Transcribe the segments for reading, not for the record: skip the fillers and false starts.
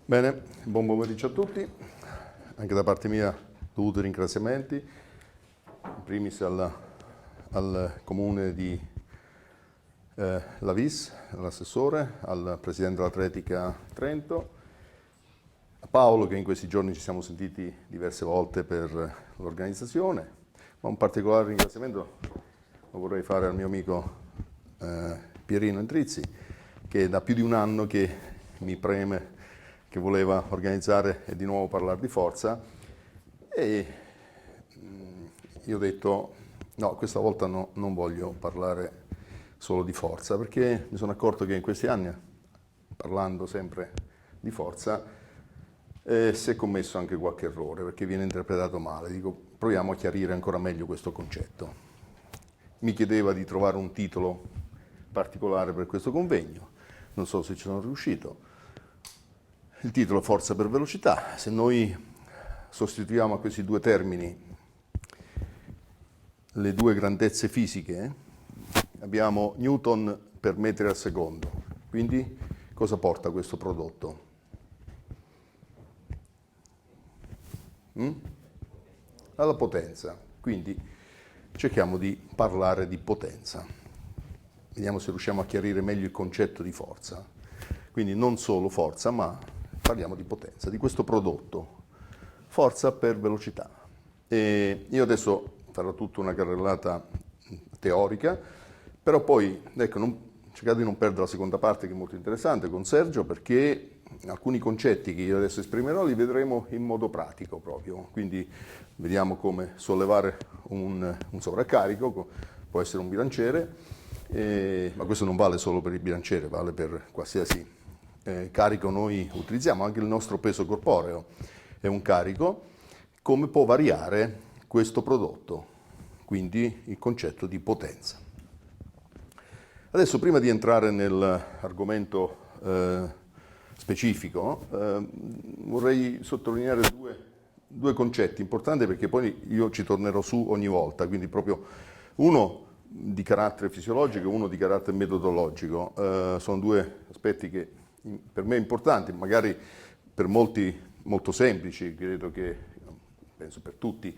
Bene, buon pomeriggio a tutti, anche da parte mia dovuti ringraziamenti, in primis al comune di Lavis, all'assessore, al presidente dell'Atletica Trento, a Paolo che in questi giorni ci siamo sentiti diverse volte per l'organizzazione, ma un particolare ringraziamento lo vorrei fare al mio amico Pierino Entrizzi, che da più di un anno che mi preme, che voleva organizzare e di nuovo parlare di forza, e io ho detto no, questa volta no, non voglio parlare solo di forza, perché mi sono accorto che in questi anni, parlando sempre di forza, si è commesso anche qualche errore, perché viene interpretato male. Dico, proviamo a chiarire ancora meglio questo concetto. Mi chiedeva di trovare un titolo particolare per questo convegno, non so se ci sono riuscito. Il titolo Forza per velocità. Se noi sostituiamo a questi due termini le due grandezze fisiche, abbiamo Newton per metri al secondo. Quindi cosa porta questo prodotto? Alla potenza. Quindi cerchiamo di parlare di potenza. Vediamo se riusciamo a chiarire meglio il concetto di forza. Quindi non solo forza, ma parliamo di potenza, di questo prodotto, forza per velocità. E io adesso farò tutta una carrellata teorica, però poi, ecco, cercate di non perdere la seconda parte che è molto interessante con Sergio, perché alcuni concetti che io adesso esprimerò li vedremo in modo pratico proprio, quindi vediamo come sollevare un sovraccarico, può essere un bilanciere, ma questo non vale solo per il bilanciere, vale per qualsiasi carico noi utilizziamo, anche il nostro peso corporeo è un carico, come può variare questo prodotto, quindi il concetto di potenza. Adesso, prima di entrare nell'argomento specifico, vorrei sottolineare due concetti importanti, perché poi io ci tornerò su ogni volta, quindi proprio uno di carattere fisiologico e uno di carattere metodologico. Sono due aspetti che per me importanti, magari per molti molto semplici, penso per tutti,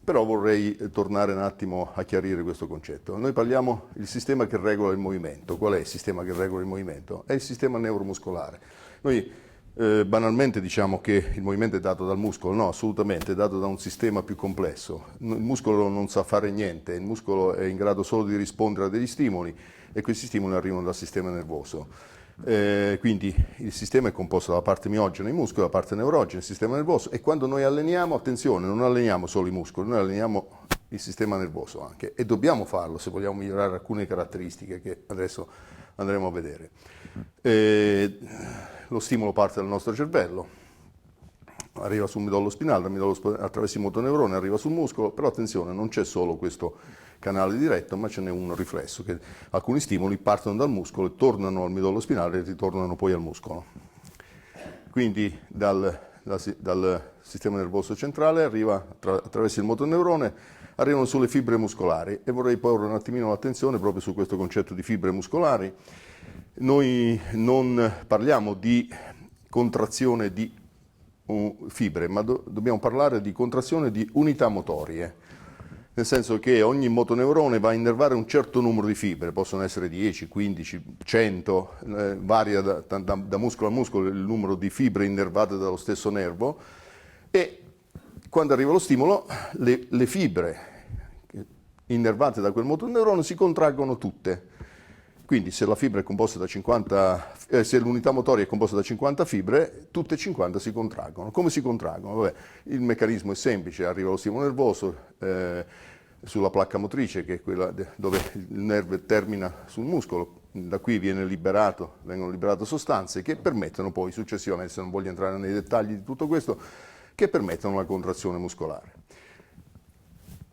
però vorrei tornare un attimo a chiarire questo concetto. Noi parliamo del sistema che regola il movimento. Qual è il sistema che regola il movimento? È il sistema neuromuscolare. Noi banalmente diciamo che il movimento è dato dal muscolo, no, assolutamente, è dato da un sistema più complesso. Il muscolo non sa fare niente, il muscolo è in grado solo di rispondere a degli stimoli e questi stimoli arrivano dal sistema nervoso. Quindi il sistema è composto dalla parte miogena, i muscoli, dalla parte neurogena, il sistema nervoso, e quando noi alleniamo, attenzione, non alleniamo solo i muscoli, noi alleniamo il sistema nervoso anche, e dobbiamo farlo se vogliamo migliorare alcune caratteristiche che adesso andremo a vedere. Lo stimolo parte dal nostro cervello, arriva sul midollo spinale, attraverso il motoneurone arriva sul muscolo, però attenzione, non c'è solo questo canale diretto, ma ce n'è uno riflesso, che alcuni stimoli partono dal muscolo e tornano al midollo spinale e ritornano poi al muscolo. Quindi dal sistema nervoso centrale arriva attraverso il motoneurone, arrivano sulle fibre muscolari, e vorrei porre un attimino l'attenzione proprio su questo concetto di fibre muscolari. Noi non parliamo di contrazione di fibre, ma dobbiamo parlare di contrazione di unità motorie, nel senso che ogni motoneurone va a innervare un certo numero di fibre, possono essere 10, 15, 100, varia da muscolo a muscolo il numero di fibre innervate dallo stesso nervo, e quando arriva lo stimolo le fibre innervate da quel motoneurone si contraggono tutte. Quindi se la fibra è composta da 50, se l'unità motoria è composta da 50 fibre, tutte e 50 si contraggono. Come si contraggono? Vabbè, il meccanismo è semplice, arriva lo stimolo nervoso sulla placca motrice, che è quella dove il nervo termina sul muscolo, da qui vengono liberate sostanze che permettono poi successivamente, se non voglio entrare nei dettagli di tutto questo, che permettono la contrazione muscolare.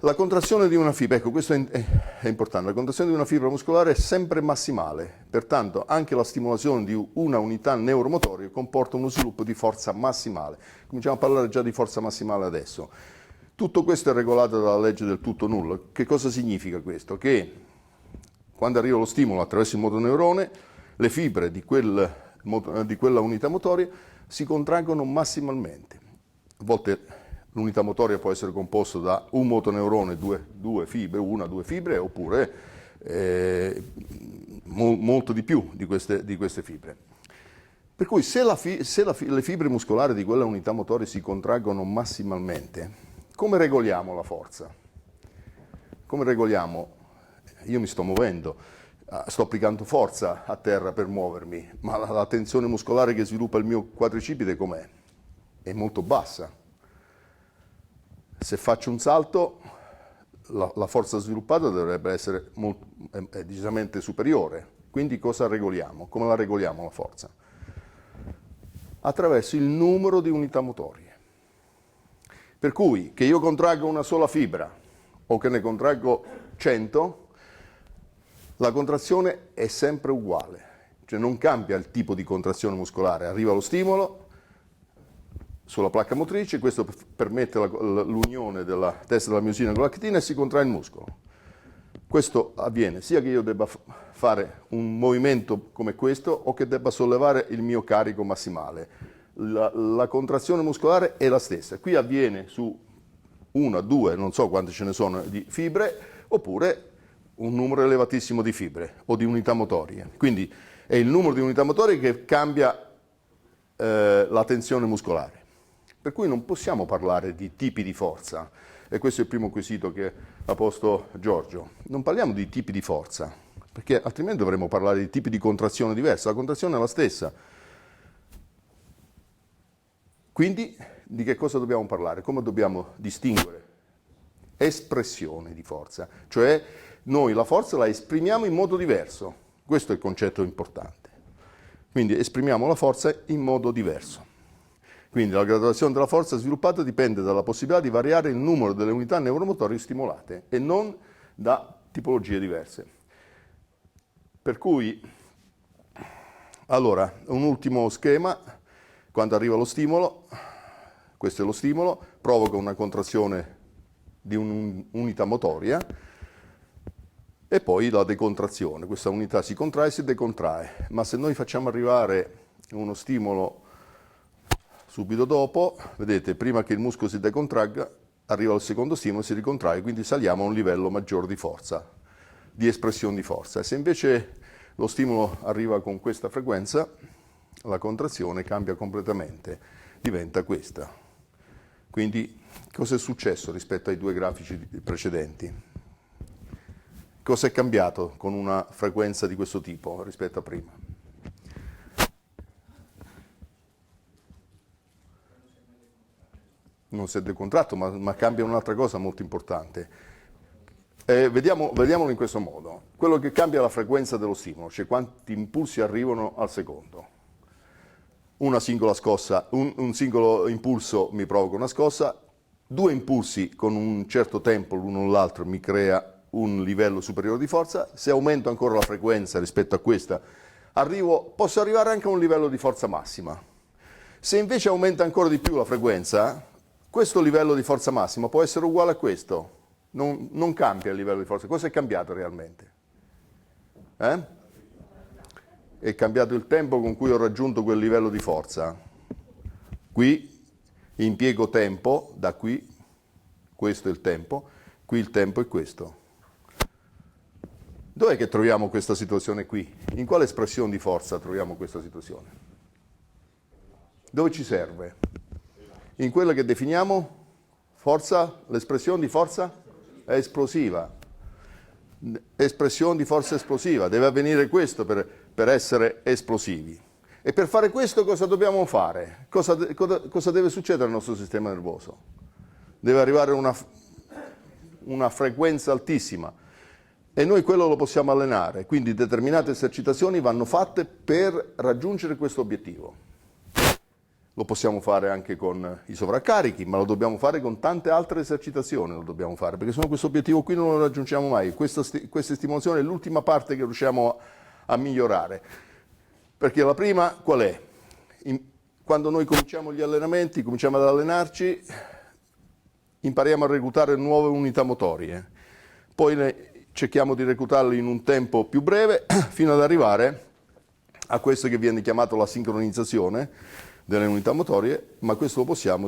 La contrazione di una fibra, ecco, questo è importante, la contrazione di una fibra muscolare è sempre massimale, pertanto anche la stimolazione di una unità neuromotoria comporta uno sviluppo di forza massimale. Cominciamo a parlare già di forza massimale adesso. Tutto questo è regolato dalla legge del tutto nullo. Che cosa significa questo? Che quando arriva lo stimolo attraverso il motoneurone, le fibre di quel di quella unità motoria si contraggono massimalmente. A volte l'unità motoria può essere composta da un motoneurone, due fibre, una, due fibre, oppure molto di più di queste fibre. Per cui se le fibre muscolari di quella unità motoria si contraggono massimalmente, come regoliamo la forza? Come regoliamo? Io mi sto muovendo, sto applicando forza a terra per muovermi, ma la tensione muscolare che sviluppa il mio quadricipite com'è? È molto bassa. Se faccio un salto, la forza sviluppata dovrebbe essere decisamente superiore. Quindi cosa regoliamo? Come la regoliamo la forza? Attraverso il numero di unità motorie. Per cui che io contraggo una sola fibra o che ne contraggo 100, la contrazione è sempre uguale, cioè non cambia il tipo di contrazione muscolare. Arriva lo stimolo sulla placca motrice, questo permette l'unione della testa della miosina con l'actina e si contrae il muscolo. Questo avviene sia che io debba fare un movimento come questo o che debba sollevare il mio carico massimale. La contrazione muscolare è la stessa. Qui avviene su una, due, non so quante ce ne sono, di fibre, oppure un numero elevatissimo di fibre o di unità motorie. Quindi è il numero di unità motorie che cambia la tensione muscolare. Per cui non possiamo parlare di tipi di forza, e questo è il primo quesito che ha posto Giorgio. Non parliamo di tipi di forza, perché altrimenti dovremmo parlare di tipi di contrazione diversi. La contrazione è la stessa. Quindi di che cosa dobbiamo parlare? Come dobbiamo distinguere? Espressione di forza, cioè noi la forza la esprimiamo in modo diverso. Questo è il concetto importante. Quindi esprimiamo la forza in modo diverso. Quindi la graduazione della forza sviluppata dipende dalla possibilità di variare il numero delle unità neuromotorie stimolate e non da tipologie diverse. Per cui, allora, un ultimo schema, quando arriva lo stimolo, questo è lo stimolo, provoca una contrazione di un'unità motoria e poi la decontrazione. Questa unità si contrae e si decontrae, ma se noi facciamo arrivare uno stimolo subito dopo, vedete, prima che il muscolo si decontragga, arriva il secondo stimolo, si ricontrae, quindi saliamo a un livello maggiore di forza, di espressione di forza. Se invece lo stimolo arriva con questa frequenza, la contrazione cambia completamente, diventa questa. Quindi cosa è successo rispetto ai due grafici precedenti? Cosa è cambiato con una frequenza di questo tipo rispetto a prima? Non si è decontratto, ma cambia un'altra cosa molto importante. Vediamolo in questo modo. Quello che cambia è la frequenza dello stimolo, cioè quanti impulsi arrivano al secondo. Una singola scossa, un singolo impulso mi provoca una scossa, due impulsi con un certo tempo l'uno o l'altro mi crea un livello superiore di forza. Se aumento ancora la frequenza rispetto a questa, posso arrivare anche a un livello di forza massima. Se invece aumenta ancora di più la frequenza, questo livello di forza massima può essere uguale a questo, non cambia il livello di forza. Cosa è cambiato realmente? È cambiato il tempo con cui ho raggiunto quel livello di forza. Qui impiego tempo, da qui, questo è il tempo, qui il tempo è questo. Dov'è che troviamo questa situazione qui? In quale espressione di forza troviamo questa situazione? Dove ci serve? In quella che definiamo forza, l'espressione di forza è esplosiva. Espressione di forza esplosiva, deve avvenire questo per essere esplosivi. E per fare questo cosa dobbiamo fare? Cosa deve succedere al nostro sistema nervoso? Deve arrivare una frequenza altissima e noi quello lo possiamo allenare, quindi determinate esercitazioni vanno fatte per raggiungere questo obiettivo. Lo possiamo fare anche con i sovraccarichi, ma lo dobbiamo fare con tante altre esercitazioni, lo dobbiamo fare, perché sennò questo obiettivo qui non lo raggiungiamo mai. Questa stimolazione è l'ultima parte che riusciamo a migliorare. Perché la prima qual è? Quando noi cominciamo gli allenamenti, cominciamo ad allenarci, impariamo a reclutare nuove unità motorie. Poi cerchiamo di reclutarle in un tempo più breve, fino ad arrivare a questo che viene chiamato la sincronizzazione delle unità motorie, ma questo lo possiamo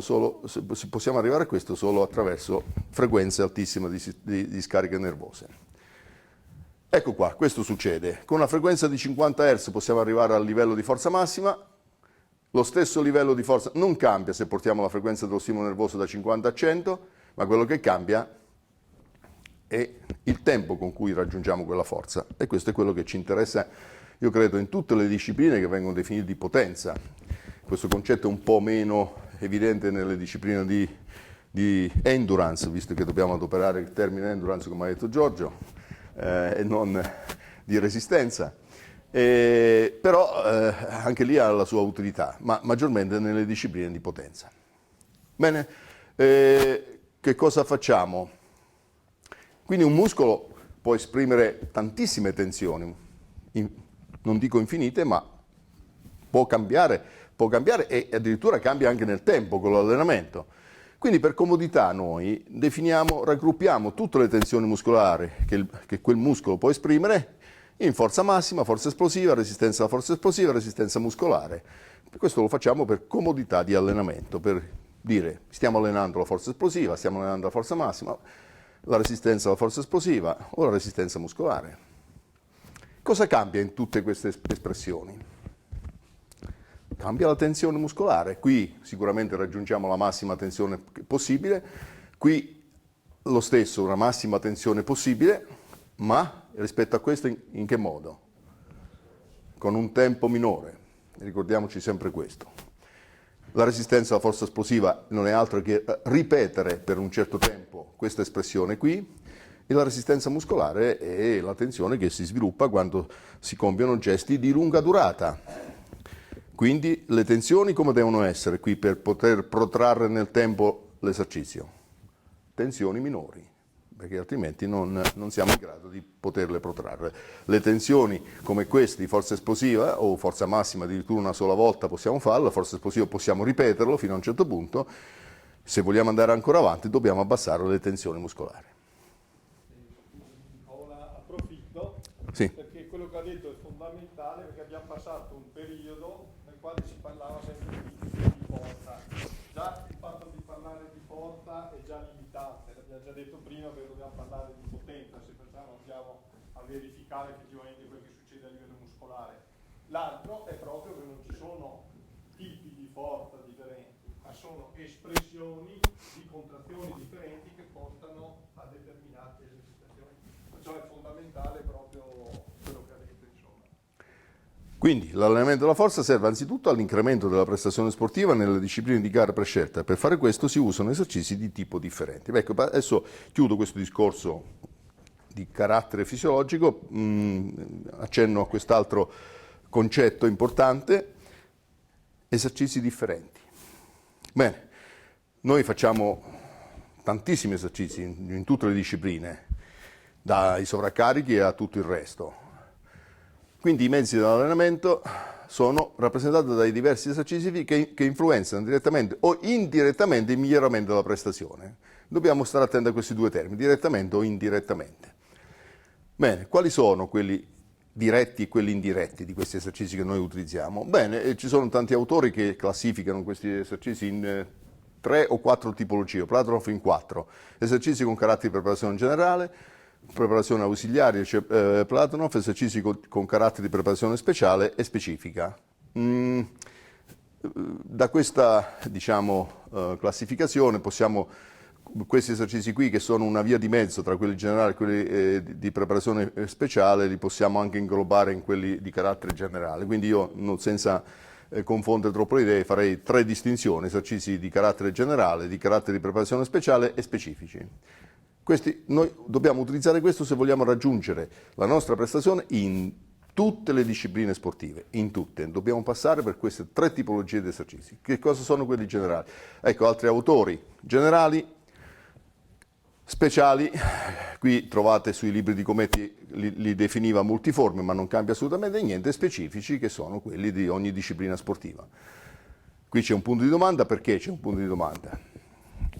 arrivare a questo solo attraverso frequenze altissime di scariche nervose. Ecco qua, questo succede. Con una frequenza di 50 Hz possiamo arrivare al livello di forza massima. Lo stesso livello di forza non cambia se portiamo la frequenza dello stimolo nervoso da 50 a 100, ma quello che cambia è il tempo con cui raggiungiamo quella forza. E questo è quello che ci interessa, io credo, in tutte le discipline che vengono definite di potenza. Questo concetto è un po' meno evidente nelle discipline di endurance, visto che dobbiamo adoperare il termine endurance, come ha detto Giorgio, e non di resistenza. Però anche lì ha la sua utilità, ma maggiormente nelle discipline di potenza. Bene, che cosa facciamo? Quindi un muscolo può esprimere tantissime tensioni, non dico infinite, ma può cambiare e addirittura cambia anche nel tempo con l'allenamento. Quindi per comodità noi raggruppiamo tutte le tensioni muscolari che quel muscolo può esprimere in forza massima, forza esplosiva, resistenza alla forza esplosiva, resistenza muscolare. Questo lo facciamo per comodità di allenamento, per dire stiamo allenando la forza esplosiva, stiamo allenando la forza massima, la resistenza alla forza esplosiva o la resistenza muscolare. Cosa cambia in tutte queste espressioni? Cambia la tensione muscolare. Qui sicuramente raggiungiamo la massima tensione possibile, qui lo stesso, una massima tensione possibile, ma rispetto a questo in che modo? Con un tempo minore, ricordiamoci sempre questo. La resistenza alla forza esplosiva non è altro che ripetere per un certo tempo questa espressione qui, e la resistenza muscolare è la tensione che si sviluppa quando si compiono gesti di lunga durata. Quindi le tensioni come devono essere qui per poter protrarre nel tempo l'esercizio? Tensioni minori, perché altrimenti non siamo in grado di poterle protrarre. Le tensioni come queste di forza esplosiva o forza massima, addirittura una sola volta possiamo farlo, la forza esplosiva possiamo ripeterlo fino a un certo punto. Se vogliamo andare ancora avanti dobbiamo abbassare le tensioni muscolari. Approfitto, sì. Perché quello che ha detto è fondamentale, perché abbiamo passato un periodo nel quale si parlava sempre di forza. Già il fatto di parlare di forza è già limitante, l'abbiamo già detto prima, perché dobbiamo parlare di potenza, se facciamo andiamo a verificare effettivamente quello che succede a livello muscolare. L'altro è proprio che non ci sono tipi di forza differenti, ma sono espressioni di contrazioni differenti che portano a determinate esercitazioni. Perciò è fondamentale proprio quello che ha detto, insomma. Quindi l'allenamento della forza serve anzitutto all'incremento della prestazione sportiva nelle discipline di gara prescelta. Per fare questo si usano esercizi di tipo differenti. Ecco, adesso chiudo questo discorso di carattere fisiologico, accenno a quest'altro concetto importante: esercizi differenti. Bene, noi facciamo tantissimi esercizi in tutte le discipline, dai sovraccarichi a tutto il resto. Quindi i mezzi dell'allenamento sono rappresentati dai diversi esercizi che influenzano direttamente o indirettamente il miglioramento della prestazione. Dobbiamo stare attenti a questi due termini, direttamente o indirettamente. Bene, quali sono quelli diretti e quelli indiretti di questi esercizi che noi utilizziamo? Bene, ci sono tanti autori che classificano questi esercizi in 3 o 4 tipologie, Platonov in 4. Esercizi con carattere di preparazione generale, preparazione ausiliaria, cioè Platonov, esercizi con carattere di preparazione speciale e specifica. Da questa, classificazione questi esercizi qui, che sono una via di mezzo tra quelli generali e quelli di preparazione speciale, li possiamo anche inglobare in quelli di carattere generale. Quindi io, senza confondere troppo le idee, farei 3 distinzioni: esercizi di carattere generale, di carattere di preparazione speciale e specifici. Noi dobbiamo utilizzare questo se vogliamo raggiungere la nostra prestazione in tutte le discipline sportive, in tutte. Dobbiamo passare per queste 3 tipologie di esercizi. Che cosa sono quelli generali? Ecco, altri autori generali, speciali, qui trovate sui libri di Cometti, li definiva multiformi, ma non cambia assolutamente niente, specifici, che sono quelli di ogni disciplina sportiva. Qui c'è un punto di domanda. Perché c'è un punto di domanda?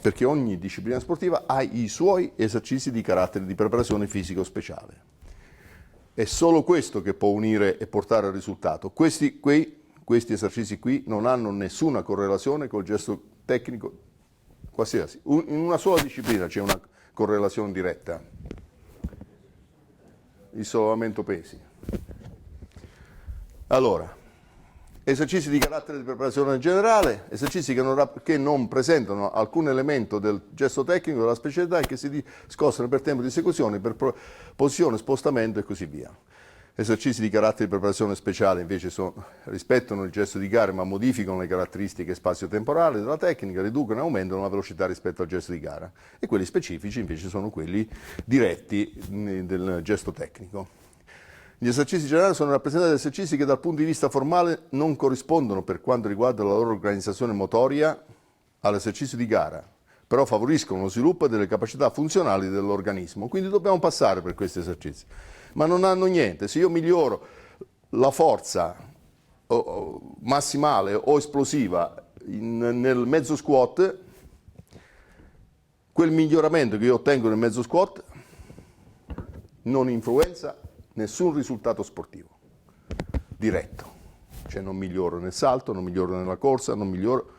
Perché ogni disciplina sportiva ha i suoi esercizi di carattere di preparazione fisico speciale. È solo questo che può unire e portare al risultato. Questi esercizi qui non hanno nessuna correlazione col gesto tecnico qualsiasi. In una sola disciplina c'è una correlazione diretta. Il sollevamento pesi. Allora, esercizi di carattere di preparazione generale, esercizi che non presentano alcun elemento del gesto tecnico della specialità e che si discostano per tempo di esecuzione, per posizione, spostamento e così via. Esercizi di carattere di preparazione speciale invece rispettano il gesto di gara ma modificano le caratteristiche spazio-temporali della tecnica, riducono e aumentano la velocità rispetto al gesto di gara. E quelli specifici invece sono quelli diretti del gesto tecnico. Gli esercizi generali sono rappresentati da esercizi che dal punto di vista formale non corrispondono per quanto riguarda la loro organizzazione motoria all'esercizio di gara, però favoriscono lo sviluppo delle capacità funzionali dell'organismo. Quindi dobbiamo passare per questi esercizi. Ma non hanno niente. Se io miglioro la forza massimale o esplosiva nel mezzo squat, quel miglioramento che io ottengo nel mezzo squat non influenza nessun risultato sportivo diretto. Cioè non miglioro nel salto, non miglioro nella corsa, non miglioro,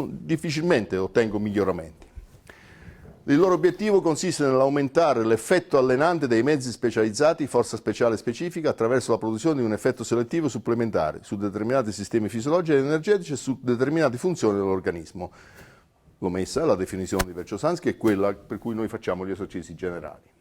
difficilmente ottengo miglioramenti. Il loro obiettivo consiste nell'aumentare l'effetto allenante dei mezzi specializzati, forza speciale specifica, attraverso la produzione di un effetto selettivo supplementare su determinati sistemi fisiologici ed energetici e su determinate funzioni dell'organismo. L'ho messa, la definizione di Verchosansky è quella per cui noi facciamo gli esercizi generali.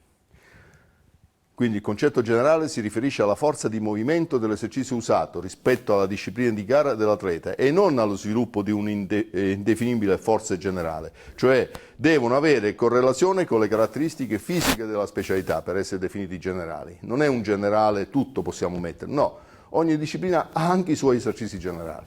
Quindi il concetto generale si riferisce alla forza di movimento dell'esercizio usato rispetto alla disciplina di gara dell'atleta e non allo sviluppo di un'indefinibile forza generale, cioè devono avere correlazione con le caratteristiche fisiche della specialità per essere definiti generali. Non è un generale tutto possiamo mettere, no, ogni disciplina ha anche i suoi esercizi generali.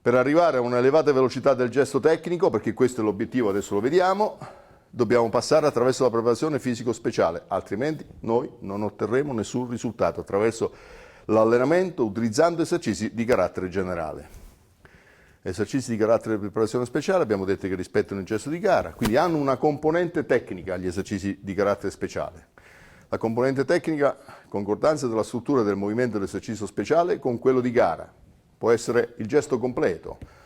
Per arrivare a un'elevata velocità del gesto tecnico, perché questo è l'obiettivo, adesso lo vediamo, dobbiamo passare attraverso la preparazione fisico-speciale, altrimenti noi non otterremo nessun risultato attraverso l'allenamento utilizzando esercizi di carattere generale. Esercizi di carattere di preparazione speciale abbiamo detto che rispettano il gesto di gara, quindi hanno una componente tecnica gli esercizi di carattere speciale. La componente tecnica, concordanza della struttura del movimento dell'esercizio speciale con quello di gara. Può essere il gesto completo.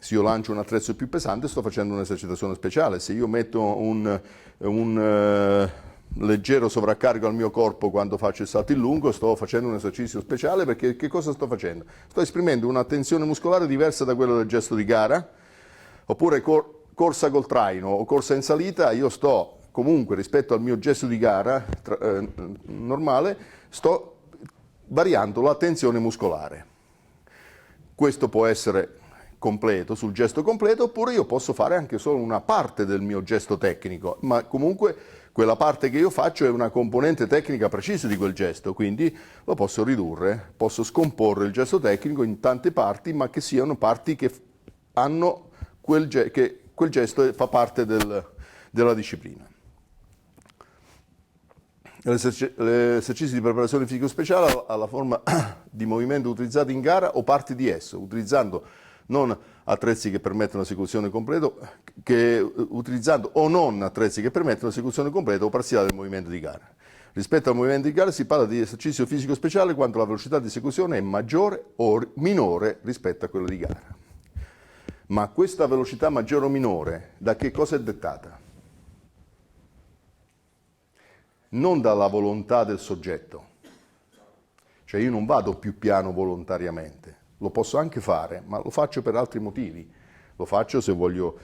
Se io lancio un attrezzo più pesante sto facendo un'esercitazione speciale, se io metto un leggero sovraccarico al mio corpo quando faccio il salto in lungo sto facendo un esercizio speciale perché che cosa sto facendo? Sto esprimendo una tensione muscolare diversa da quella del gesto di gara, oppure corsa col traino o corsa in salita, io sto comunque rispetto al mio gesto di gara normale, sto variando la tensione muscolare. Questo può essere completo, sul gesto completo, oppure io posso fare anche solo una parte del mio gesto tecnico, ma comunque quella parte che io faccio è una componente tecnica precisa di quel gesto, quindi lo posso ridurre, posso scomporre il gesto tecnico in tante parti, ma che siano parti che hanno quel gesto fa parte della disciplina. L'esercizio di preparazione fisico speciale ha la forma di movimento utilizzato in gara o parti di esso, utilizzando non attrezzi che permettono l'esecuzione completa, utilizzando o non attrezzi che permettono l'esecuzione completa o parziale del movimento di gara. Rispetto al movimento di gara si parla di esercizio fisico speciale quando la velocità di esecuzione è maggiore o minore rispetto a quella di gara. Ma questa velocità maggiore o minore da che cosa è dettata? Non dalla volontà del soggetto. Cioè io non vado più piano volontariamente. Lo posso anche fare, ma lo faccio per altri motivi. Lo faccio se voglio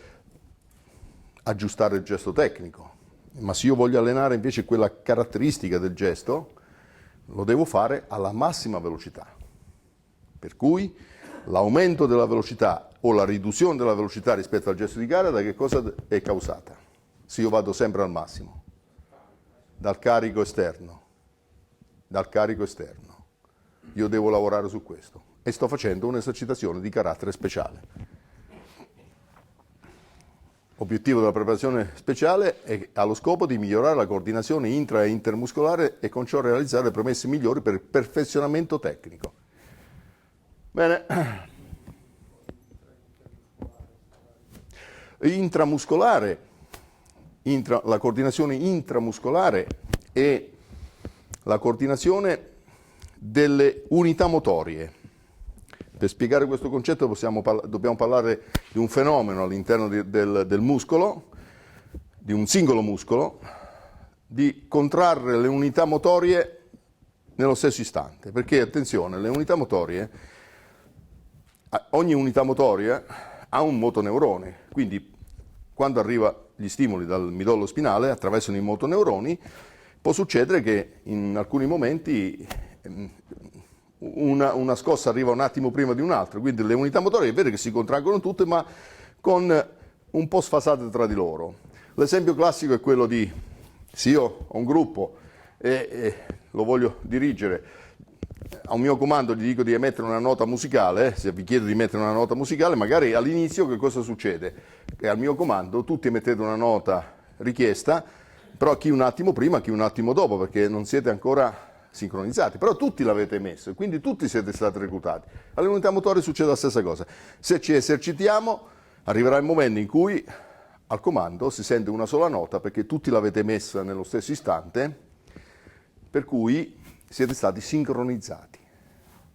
aggiustare il gesto tecnico, ma se io voglio allenare invece quella caratteristica del gesto, lo devo fare alla massima velocità. Per cui l'aumento della velocità o la riduzione della velocità rispetto al gesto di gara da che cosa è causata? Se io vado sempre al massimo, dal carico esterno. Io devo lavorare su questo. E sto facendo un'esercitazione di carattere speciale. L'obiettivo della preparazione speciale ha lo scopo di migliorare la coordinazione intra e intermuscolare e con ciò realizzare le premesse migliori per il perfezionamento tecnico. Bene. Intramuscolare la coordinazione intramuscolare e la coordinazione delle unità motorie. Per spiegare questo concetto dobbiamo parlare di un fenomeno all'interno del muscolo, di un singolo muscolo, di contrarre le unità motorie nello stesso istante. Perché, attenzione, le unità motorie, ogni unità motoria ha un motoneurone, quindi quando arriva gli stimoli dal midollo spinale attraversano i motoneuroni, può succedere che in alcuni momenti una scossa arriva un attimo prima di un'altra, quindi le unità motorie è vero che si contraggono tutte, ma con un po' sfasate tra di loro. L'esempio classico è quello di, se io ho un gruppo e lo voglio dirigere, a un mio comando gli dico di emettere una nota musicale, se vi chiedo di emettere una nota musicale, magari all'inizio che cosa succede? Che al mio comando tutti emettete una nota richiesta, però chi un attimo prima, chi un attimo dopo, perché non siete ancora sincronizzati, però tutti l'avete emesso e quindi tutti siete stati reclutati. Alle unità motorie succede la stessa cosa. Se ci esercitiamo, arriverà il momento in cui al comando si sente una sola nota perché tutti l'avete emessa nello stesso istante, per cui siete stati sincronizzati.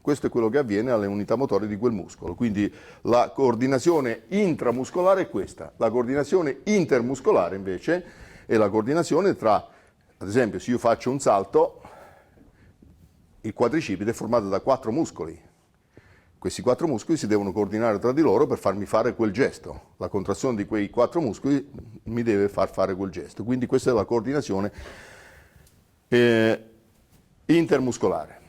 Questo è quello che avviene alle unità motorie di quel muscolo. Quindi la coordinazione intramuscolare è questa. La coordinazione intermuscolare invece è la coordinazione tra, ad esempio, se io faccio un salto, il quadricipite è formato da 4 muscoli. Questi 4 muscoli si devono coordinare tra di loro per farmi fare quel gesto. La contrazione di quei 4 muscoli mi deve far fare quel gesto. Quindi questa è la coordinazione intermuscolare.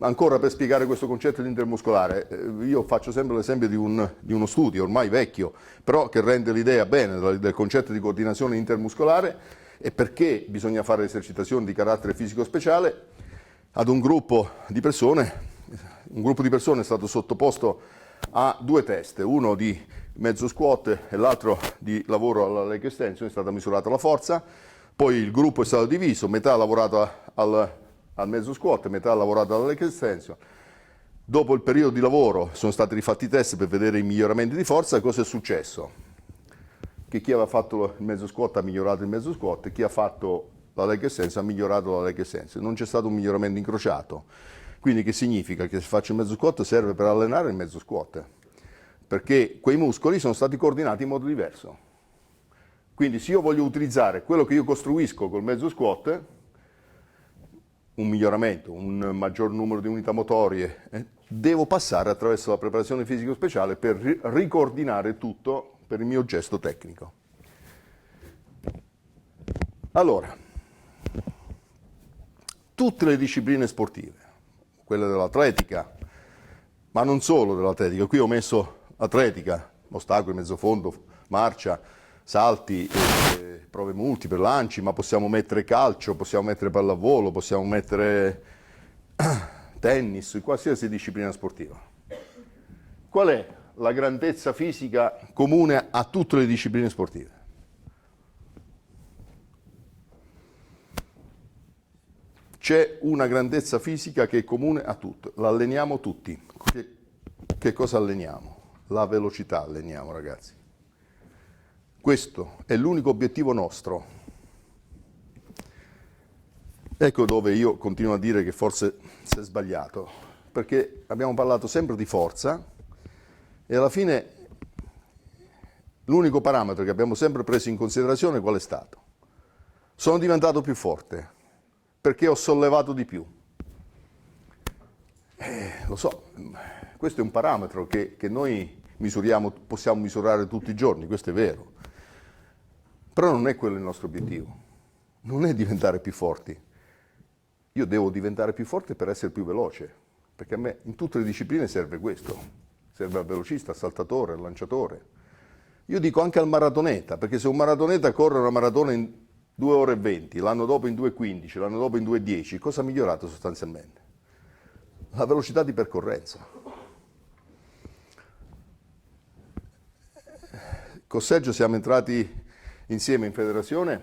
Ancora per spiegare questo concetto di intermuscolare, io faccio sempre l'esempio di uno studio ormai vecchio, però che rende l'idea bene del concetto di coordinazione intermuscolare e perché bisogna fare esercitazioni di carattere fisico speciale. Ad un gruppo di persone è stato sottoposto a 2 test, uno di mezzo squat e l'altro di lavoro alla leg extension, è stata misurata la forza, poi il gruppo è stato diviso, metà ha lavorato al mezzo squat, metà ha lavorato alla leg extension. Dopo il periodo di lavoro sono stati rifatti i test per vedere i miglioramenti di forza. Cosa è successo? Che chi aveva fatto il mezzo squat ha migliorato il mezzo squat e chi ha fatto la leg extension ha migliorato la leg extension. Non c'è stato un miglioramento incrociato. Quindi che significa? Che se faccio il mezzo squat serve per allenare il mezzo squat, perché quei muscoli sono stati coordinati in modo diverso. Quindi se io voglio utilizzare quello che io costruisco col mezzo squat, un miglioramento, un maggior numero di unità motorie, devo passare attraverso la preparazione fisico speciale per ricoordinare tutto per il mio gesto tecnico. Allora, tutte le discipline sportive, quelle dell'atletica, ma non solo dell'atletica, qui ho messo atletica, ostacoli, mezzofondo, marcia, salti, prove multiple, lanci, ma possiamo mettere calcio, possiamo mettere pallavolo, possiamo mettere tennis, qualsiasi disciplina sportiva. Qual è la grandezza fisica comune a tutte le discipline sportive? C'è una grandezza fisica che è comune a tutte, la alleniamo tutti. Che cosa alleniamo? La velocità alleniamo, ragazzi. Questo è l'unico obiettivo nostro. Ecco dove io continuo a dire che forse si è sbagliato, perché abbiamo parlato sempre di forza e alla fine l'unico parametro che abbiamo sempre preso in considerazione qual è stato? Sono diventato più forte perché ho sollevato di più. Lo so, questo è un parametro che noi misuriamo, possiamo misurare tutti i giorni, questo è vero. Però non è quello il nostro obiettivo, non è diventare più forti. Io devo diventare più forte per essere più veloce, perché a me in tutte le discipline serve questo, serve al velocista, al saltatore, al lanciatore. Io dico anche al maratoneta, perché se un maratoneta corre una maratona in 2 ore e 20, l'anno dopo in 2,15, l'anno dopo in 2,10, cosa ha migliorato sostanzialmente? La velocità di percorrenza. Con Sergio siamo entrati insieme in federazione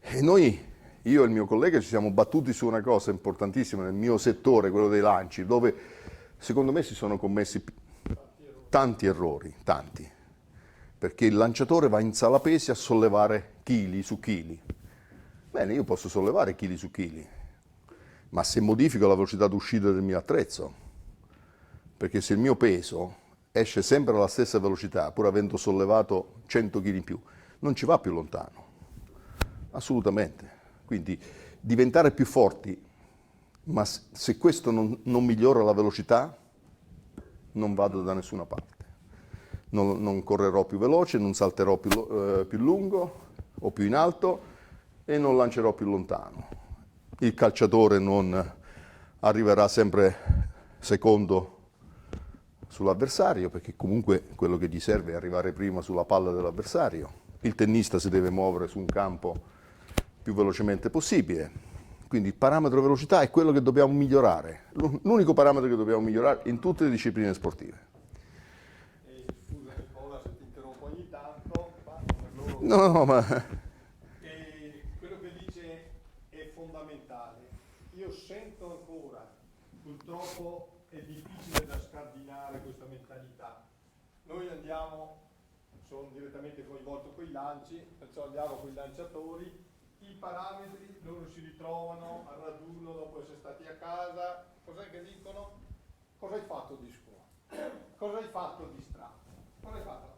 e noi, io e il mio collega, ci siamo battuti su una cosa importantissima nel mio settore, quello dei lanci, dove secondo me si sono commessi tanti errori, tanti. perché il lanciatore va in sala pesi a sollevare chili su chili. Bene, io posso sollevare chili su chili, ma se modifico la velocità d'uscita del mio attrezzo, perché se il mio peso esce sempre alla stessa velocità, pur avendo sollevato 100 kg in più, non ci va più lontano, assolutamente. Quindi diventare più forti, ma se questo non migliora la velocità, non vado da nessuna parte. Non correrò più veloce, non salterò più lungo o più in alto e non lancerò più lontano. Il calciatore non arriverà sempre secondo sull'avversario, perché comunque quello che gli serve è arrivare prima sulla palla dell'avversario. Il tennista si deve muovere su un campo più velocemente possibile. Quindi il parametro velocità è quello che dobbiamo migliorare, l'unico parametro che dobbiamo migliorare in tutte le discipline sportive. Scusa Nicola se ti interrompo ogni tanto, ma per loro... No, ma... quello che dice è fondamentale. Io sento ancora, purtroppo è difficile da scardinare questa mentalità. Noi andiamo, sono direttamente coinvolto con i lanci, perciò andiamo con i lanciatori, i parametri loro si ritrovano al raduno dopo essere stati a casa, cos'è che dicono? Cosa hai fatto di scuola? Cosa hai fatto di strada? Cosa hai fatto?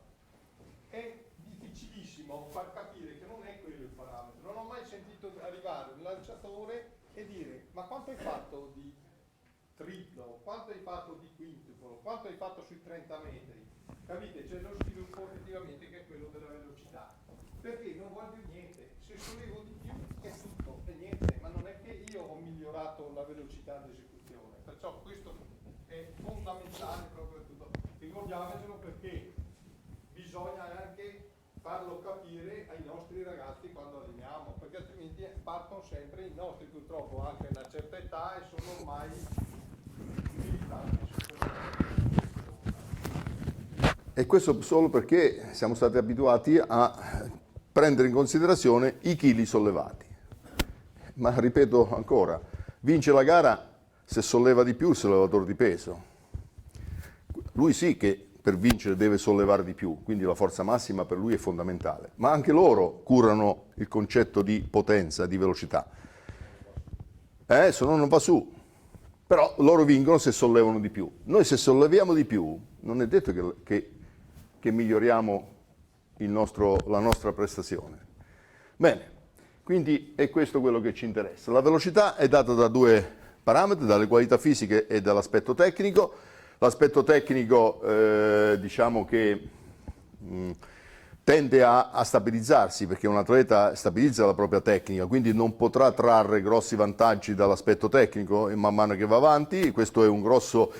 È difficilissimo far capire che non è quello il parametro. Non ho mai sentito arrivare un lanciatore e dire ma quanto hai fatto di triplo, quanto hai fatto di quintuplo, quanto hai fatto sui 30 metri? Capite? C'è lo sviluppo effettivamente che è quello della velocità. Perché non voglio niente, se sollevo di più è tutto, è niente, ma non è che io ho migliorato la velocità d'esecuzione, perciò questo è fondamentale proprio tutto. Ricordiamocelo perché bisogna anche farlo capire ai nostri ragazzi quando alleniamo, perché altrimenti partono sempre i nostri purtroppo anche a una certa età e sono ormai utilizzati su questo. E questo solo perché siamo stati abituati a prendere in considerazione i chili sollevati. Ma ripeto ancora, vince la gara se solleva di più il sollevatore di peso. Lui sì che per vincere deve sollevare di più, quindi la forza massima per lui è fondamentale, ma anche loro curano il concetto di potenza, di velocità. Se no non va su. Però loro vincono se sollevano di più. Noi se solleviamo di più, non è detto che miglioriamo la nostra prestazione. Bene, quindi è questo quello che ci interessa. La velocità è data da due parametri, dalle qualità fisiche e dall'aspetto tecnico. L'aspetto tecnico diciamo che tende a stabilizzarsi, perché un atleta stabilizza la propria tecnica, quindi non potrà trarre grossi vantaggi dall'aspetto tecnico e man mano che va avanti. Questo è un grosso...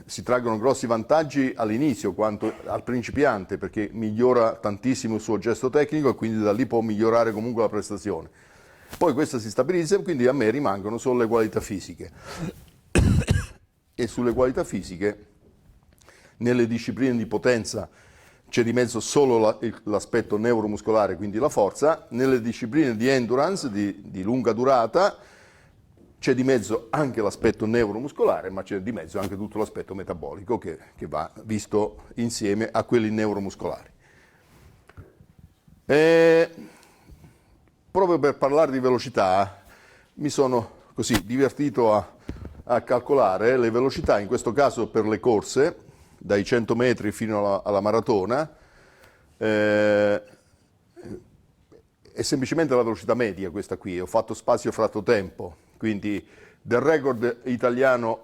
si traggono grossi vantaggi all'inizio, quanto al principiante, perché migliora tantissimo il suo gesto tecnico e quindi da lì può migliorare comunque la prestazione. Poi questa si stabilizza e quindi a me rimangono solo le qualità fisiche. E sulle qualità fisiche, nelle discipline di potenza c'è di mezzo solo l'aspetto neuromuscolare, quindi la forza. Nelle discipline di endurance, di lunga durata, c'è di mezzo anche l'aspetto neuromuscolare, ma c'è di mezzo anche tutto l'aspetto metabolico che va visto insieme a quelli neuromuscolari. Proprio per parlare di velocità mi sono così divertito a calcolare le velocità, in questo caso per le corse, dai 100 metri fino alla maratona, è semplicemente la velocità media questa qui. Ho fatto spazio fratto tempo, quindi del record italiano,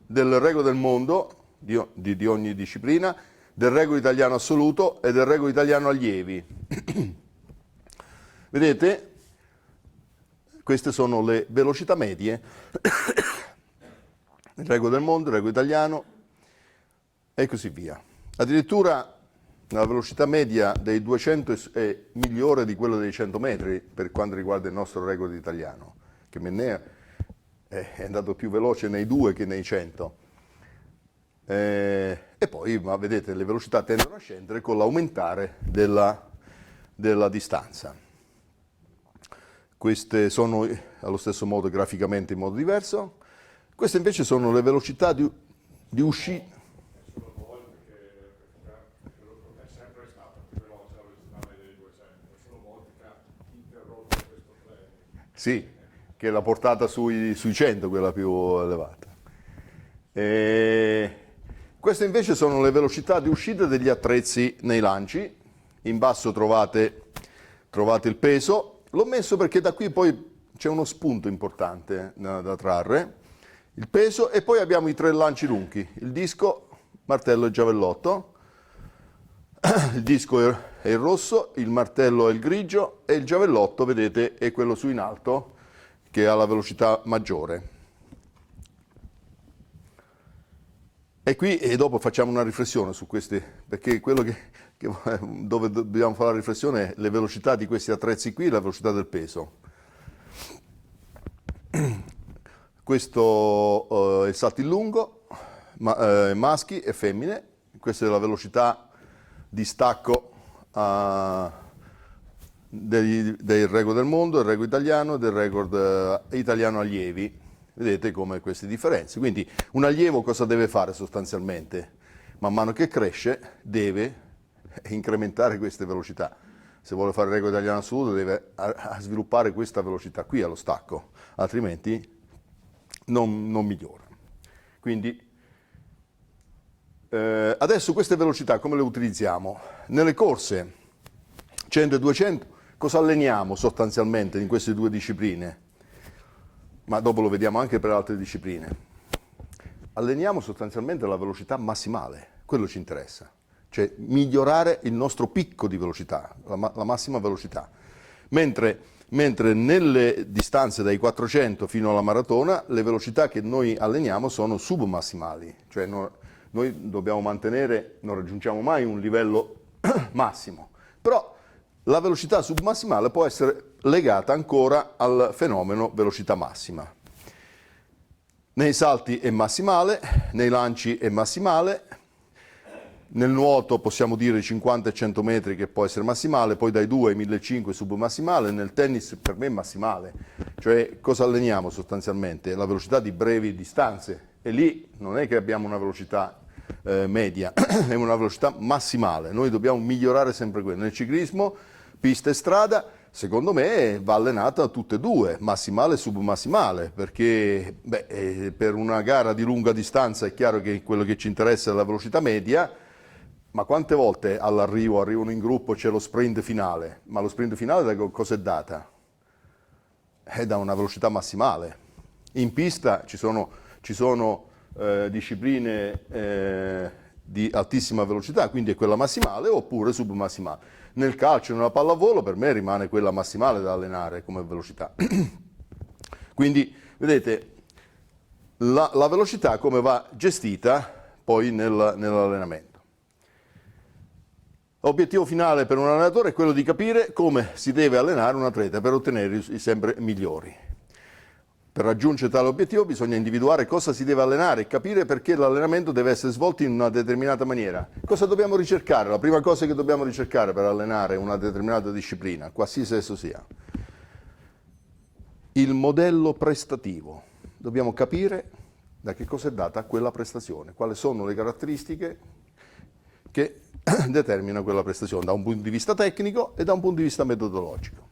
del record del mondo di ogni disciplina, del record italiano assoluto e del record italiano allievi. Vedete? Queste sono le velocità medie, il record del mondo, il record italiano e così via. Addirittura la velocità media dei 200 è migliore di quella dei 100 metri per quanto riguarda il nostro record italiano, che Mennea è andato più veloce nei 2 che nei 100. E poi, ma vedete, le velocità tendono a scendere con l'aumentare della distanza. Queste sono allo stesso modo graficamente in modo diverso. Queste invece sono le velocità di uscita. Sì, che è la portata sui 100, quella più elevata. Queste invece sono le velocità di uscita degli attrezzi nei lanci. In basso trovate il peso. L'ho messo perché da qui poi c'è uno spunto importante da trarre. Il peso, e poi abbiamo i 3 lanci lunghi, il disco, martello e giavellotto. Il disco è il rosso, il martello è il grigio e il giavellotto, vedete, è quello su in alto che ha la velocità maggiore. E qui dopo facciamo una riflessione su questi, perché quello dove dobbiamo fare la riflessione è le velocità di questi attrezzi qui e la velocità del peso. Questo è il salto in lungo, maschi e femmine, questa è la velocità di stacco del record del mondo, del record italiano, del record italiano allievi. Vedete come queste differenze. Quindi un allievo cosa deve fare sostanzialmente? Man mano che cresce deve incrementare queste velocità. Se vuole fare il record italiano assoluto deve sviluppare questa velocità qui allo stacco, altrimenti non migliora. Quindi adesso queste velocità come le utilizziamo? Nelle corse 100 e 200 cosa alleniamo sostanzialmente in queste due discipline? Ma dopo lo vediamo anche per altre discipline. Alleniamo sostanzialmente la velocità massimale, quello ci interessa, cioè migliorare il nostro picco di velocità, la massima velocità. Mentre nelle distanze dai 400 fino alla maratona le velocità che noi alleniamo sono submassimali, cioè noi dobbiamo mantenere, non raggiungiamo mai un livello massimo, però la velocità submassimale può essere legata ancora al fenomeno velocità massima. Nei salti è massimale, nei lanci è massimale, nel nuoto possiamo dire 50 e 100 metri che può essere massimale, poi dai 2 ai 1500 submassimale, nel tennis per me è massimale. Cioè cosa alleniamo sostanzialmente? La velocità di brevi distanze, e lì non è che abbiamo una velocità media, è una velocità massimale, noi dobbiamo migliorare sempre quello. Nel ciclismo, pista e strada, secondo me va allenata tutte e due, massimale e submassimale, perché per una gara di lunga distanza è chiaro che quello che ci interessa è la velocità media, ma quante volte arrivano in gruppo, c'è lo sprint finale, ma lo sprint finale da cosa è data? È da una velocità massimale. In pista ci sono discipline di altissima velocità, quindi è quella massimale oppure submassimale. Nel calcio e nella pallavolo per me rimane quella massimale da allenare come velocità. Quindi vedete la velocità come va gestita poi nell'allenamento. L'obiettivo finale per un allenatore è quello di capire come si deve allenare un atleta per ottenere i sempre migliori. Per raggiungere tale obiettivo bisogna individuare cosa si deve allenare e capire perché l'allenamento deve essere svolto in una determinata maniera. Cosa dobbiamo ricercare? La prima cosa che dobbiamo ricercare per allenare una determinata disciplina, qualsiasi esso sia, il modello prestativo. Dobbiamo capire da che cosa è data quella prestazione, quali sono le caratteristiche che determinano quella prestazione da un punto di vista tecnico e da un punto di vista metodologico.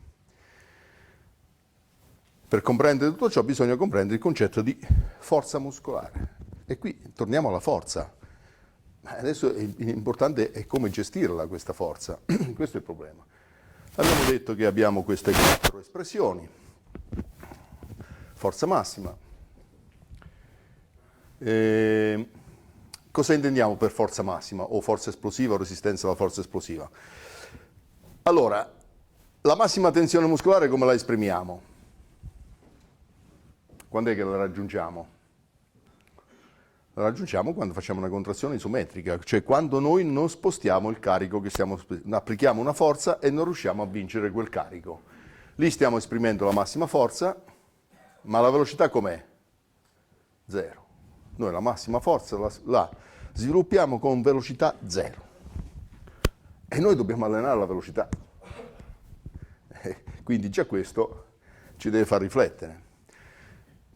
Per comprendere tutto ciò bisogna comprendere il concetto di forza muscolare. E qui torniamo alla forza. Adesso l'importante è come gestirla questa forza. Questo è il problema. Abbiamo detto che abbiamo queste 4 espressioni. Forza massima. Cosa intendiamo per forza massima o forza esplosiva o resistenza alla forza esplosiva? Allora, la massima tensione muscolare come la esprimiamo? Quando è che la raggiungiamo? La raggiungiamo quando facciamo una contrazione isometrica, cioè quando noi non spostiamo il carico che applichiamo una forza e non riusciamo a vincere quel carico. Lì stiamo esprimendo la massima forza, ma la velocità com'è? 0. Noi la massima forza la sviluppiamo con velocità 0. E noi dobbiamo allenare la velocità. Quindi già questo ci deve far riflettere.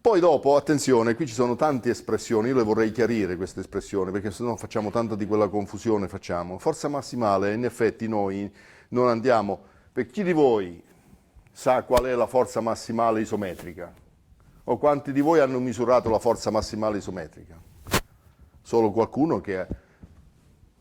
Poi dopo, attenzione, qui ci sono tante espressioni, io le vorrei chiarire queste espressioni, perché se no facciamo tanta di quella confusione, Forza massimale, in effetti noi non andiamo, per chi di voi sa qual è la forza massimale isometrica? O quanti di voi hanno misurato la forza massimale isometrica? Solo qualcuno che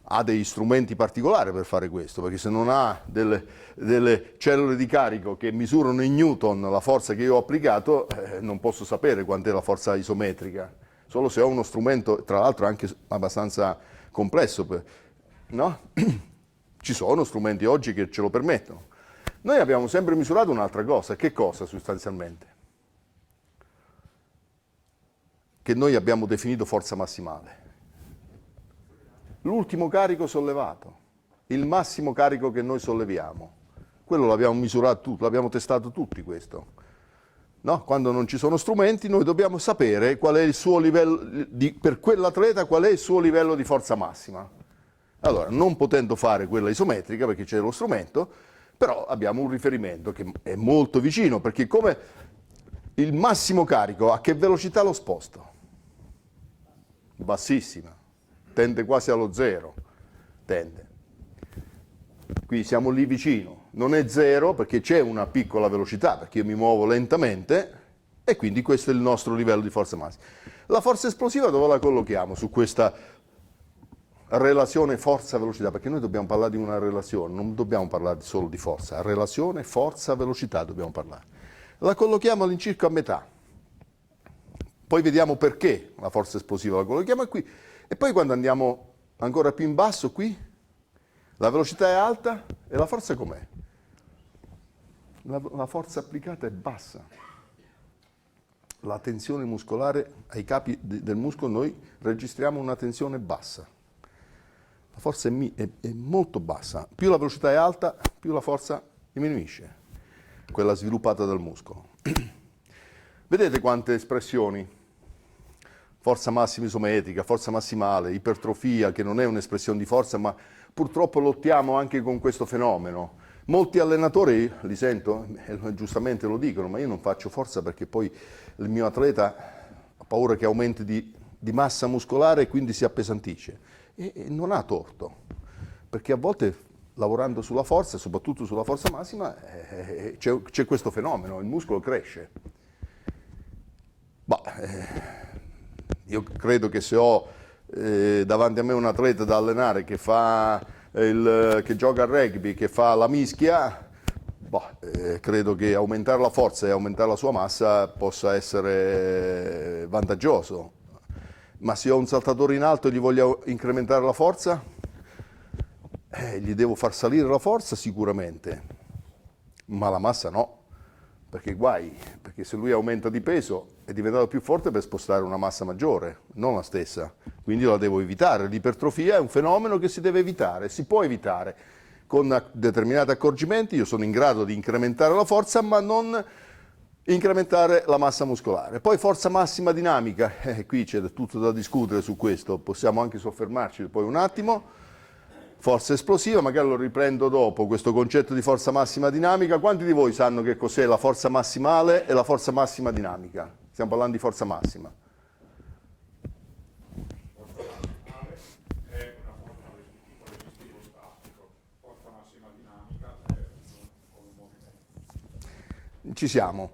ha degli strumenti particolari per fare questo, perché se non ha delle cellule di carico che misurano in Newton la forza che io ho applicato, non posso sapere quant'è la forza isometrica, solo se ho uno strumento, tra l'altro anche abbastanza complesso, no? Ci sono strumenti oggi che ce lo permettono. Noi abbiamo sempre misurato un'altra cosa, che cosa sostanzialmente? Che noi abbiamo definito forza massimale. L'ultimo carico sollevato, il massimo carico che noi solleviamo, quello l'abbiamo misurato tutto, l'abbiamo testato tutti questo. No? Quando non ci sono strumenti noi dobbiamo sapere qual è il suo livello, per quell'atleta qual è il suo livello di forza massima. Allora, non potendo fare quella isometrica perché c'è lo strumento, però abbiamo un riferimento che è molto vicino, perché come il massimo carico a che velocità lo sposto? Bassissima, tende quasi allo zero, tende. Qui siamo lì vicino, non è zero perché c'è una piccola velocità, perché io mi muovo lentamente e quindi questo è il nostro livello di forza massima. La forza esplosiva dove la collochiamo su questa relazione forza-velocità? Perché noi dobbiamo parlare di una relazione, non dobbiamo parlare solo di forza, relazione forza-velocità dobbiamo parlare. La collochiamo all'incirca a metà. Poi vediamo perché la forza esplosiva la collochiamo qui, e poi quando andiamo ancora più in basso qui, la velocità è alta e la forza com'è? La forza applicata è bassa. La tensione muscolare ai capi del muscolo noi registriamo una tensione bassa. La forza è molto bassa. Più la velocità è alta, più la forza diminuisce, quella sviluppata dal muscolo. Vedete quante espressioni? Forza massima isometrica, forza massimale, ipertrofia, che non è un'espressione di forza, ma purtroppo lottiamo anche con questo fenomeno. Molti allenatori, li sento, giustamente lo dicono, ma io non faccio forza perché poi il mio atleta ha paura che aumenti di massa muscolare e quindi si appesantisce. E non ha torto, perché a volte lavorando sulla forza, soprattutto sulla forza massima, c'è questo fenomeno, il muscolo cresce. Io credo che se ho davanti a me un atleta da allenare che gioca a rugby, che fa la mischia, credo che aumentare la forza e aumentare la sua massa possa essere vantaggioso. Ma se ho un saltatore in alto e gli voglio incrementare la forza, gli devo far salire la forza sicuramente, ma la massa no. Perché guai, perché se lui aumenta di peso è diventato più forte per spostare una massa maggiore, non la stessa. Quindi la devo evitare. L'ipertrofia è un fenomeno che si deve evitare, si può evitare. Con determinati accorgimenti io sono in grado di incrementare la forza, ma non incrementare la massa muscolare. Poi forza massima dinamica, qui c'è tutto da discutere su questo, possiamo anche soffermarci poi un attimo. Forza esplosiva, magari lo riprendo dopo, questo concetto di forza massima dinamica. Quanti di voi sanno che cos'è la forza massimale e la forza massima dinamica? Stiamo parlando di forza massima. Forza massimale è una forza tipo resistivo statico, forza massima dinamica è un movimento. Ci siamo.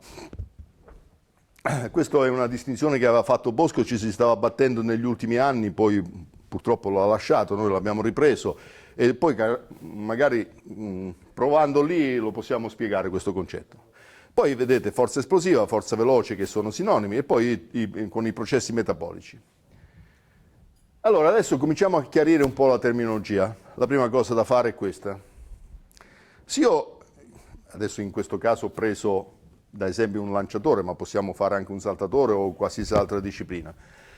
Questa è una distinzione che aveva fatto Bosco, ci si stava battendo negli ultimi anni, poi purtroppo l'ha lasciato, noi l'abbiamo ripreso e poi magari provando lì lo possiamo spiegare questo concetto. Poi vedete forza esplosiva, forza veloce che sono sinonimi e poi con i processi metabolici. Allora adesso cominciamo a chiarire un po' la terminologia. La prima cosa da fare è questa. Se io, adesso in questo caso ho preso da esempio un lanciatore, ma possiamo fare anche un saltatore o qualsiasi altra disciplina,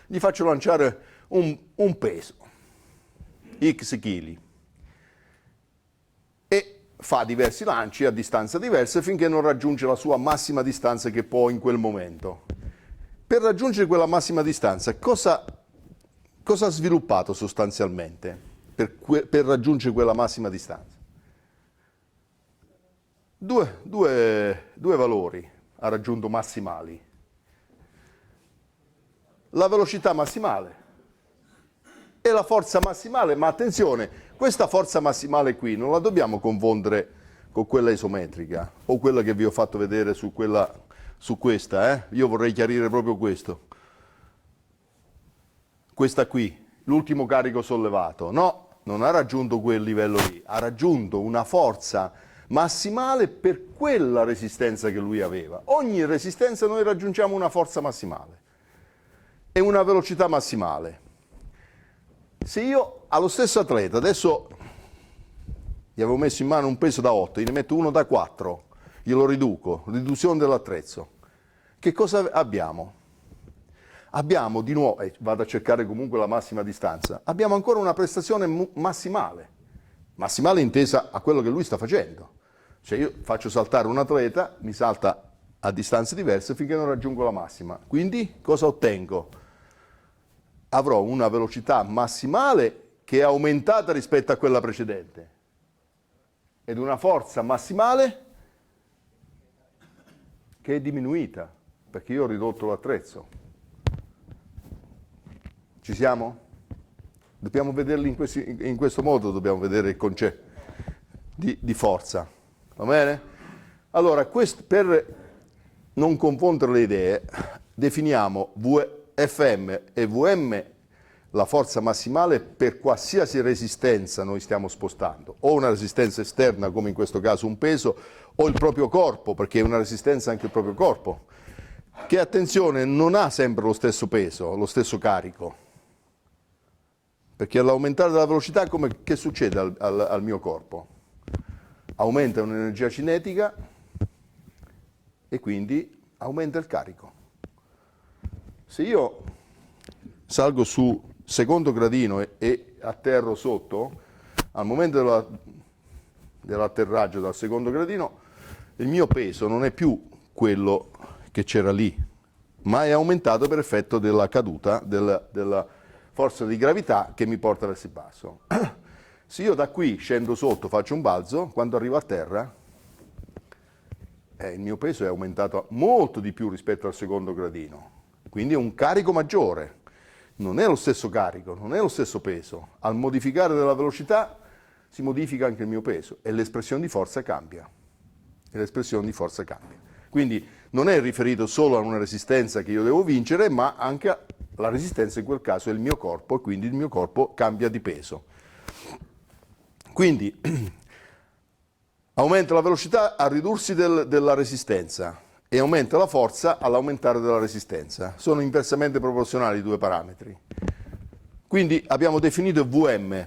gli faccio lanciare un peso, x chili, e fa diversi lanci a distanze diverse finché non raggiunge la sua massima distanza che può in quel momento. Per raggiungere quella massima distanza, cosa ha sviluppato sostanzialmente per raggiungere quella massima distanza? Due valori ha raggiunto massimali. La velocità massimale e la forza massimale, ma attenzione, questa forza massimale qui non la dobbiamo confondere con quella isometrica o quella che vi ho fatto vedere su questa, io vorrei chiarire proprio questo. Questa qui, l'ultimo carico sollevato, no, non ha raggiunto quel livello lì, ha raggiunto una forza massimale per quella resistenza che lui aveva. Ogni resistenza noi raggiungiamo una forza massimale e una velocità massimale. Se io allo stesso atleta, adesso gli avevo messo in mano un peso da 8, ne metto uno da 4, glielo riduco, riduzione dell'attrezzo, che cosa abbiamo? Abbiamo di nuovo, vado a cercare comunque la massima distanza, abbiamo ancora una prestazione massimale, massimale intesa a quello che lui sta facendo. Cioè io faccio saltare un atleta, mi salta a distanze diverse finché non raggiungo la massima. Quindi cosa ottengo? Avrò una velocità massimale che è aumentata rispetto a quella precedente ed una forza massimale che è diminuita perché io ho ridotto l'attrezzo. Ci siamo? Dobbiamo vederli in questo modo, dobbiamo vedere il concetto di forza. Va bene? Allora, per non confondere le idee, definiamo Fm e Vm la forza massimale per qualsiasi resistenza noi stiamo spostando, o una resistenza esterna come in questo caso un peso, o il proprio corpo, perché è una resistenza anche il proprio corpo, che attenzione non ha sempre lo stesso peso, lo stesso carico, perché all'aumentare della velocità che succede al mio corpo? Aumenta un'energia cinetica e quindi aumenta il carico. Se io salgo su secondo gradino e atterro sotto, al momento dell'atterraggio dal secondo gradino, il mio peso non è più quello che c'era lì, ma è aumentato per effetto della caduta della forza di gravità che mi porta verso il basso. Se io da qui scendo sotto, faccio un balzo, quando arrivo a terra, il mio peso è aumentato molto di più rispetto al secondo gradino, quindi è un carico maggiore. Non è lo stesso carico, non è lo stesso peso. Al modificare della velocità si modifica anche il mio peso e l'espressione di forza cambia. Quindi non è riferito solo a una resistenza che io devo vincere, ma anche la resistenza in quel caso è il mio corpo e quindi il mio corpo cambia di peso. Quindi aumenta la velocità al ridursi della resistenza e aumenta la forza all'aumentare della resistenza. Sono inversamente proporzionali i due parametri. Quindi abbiamo definito Vm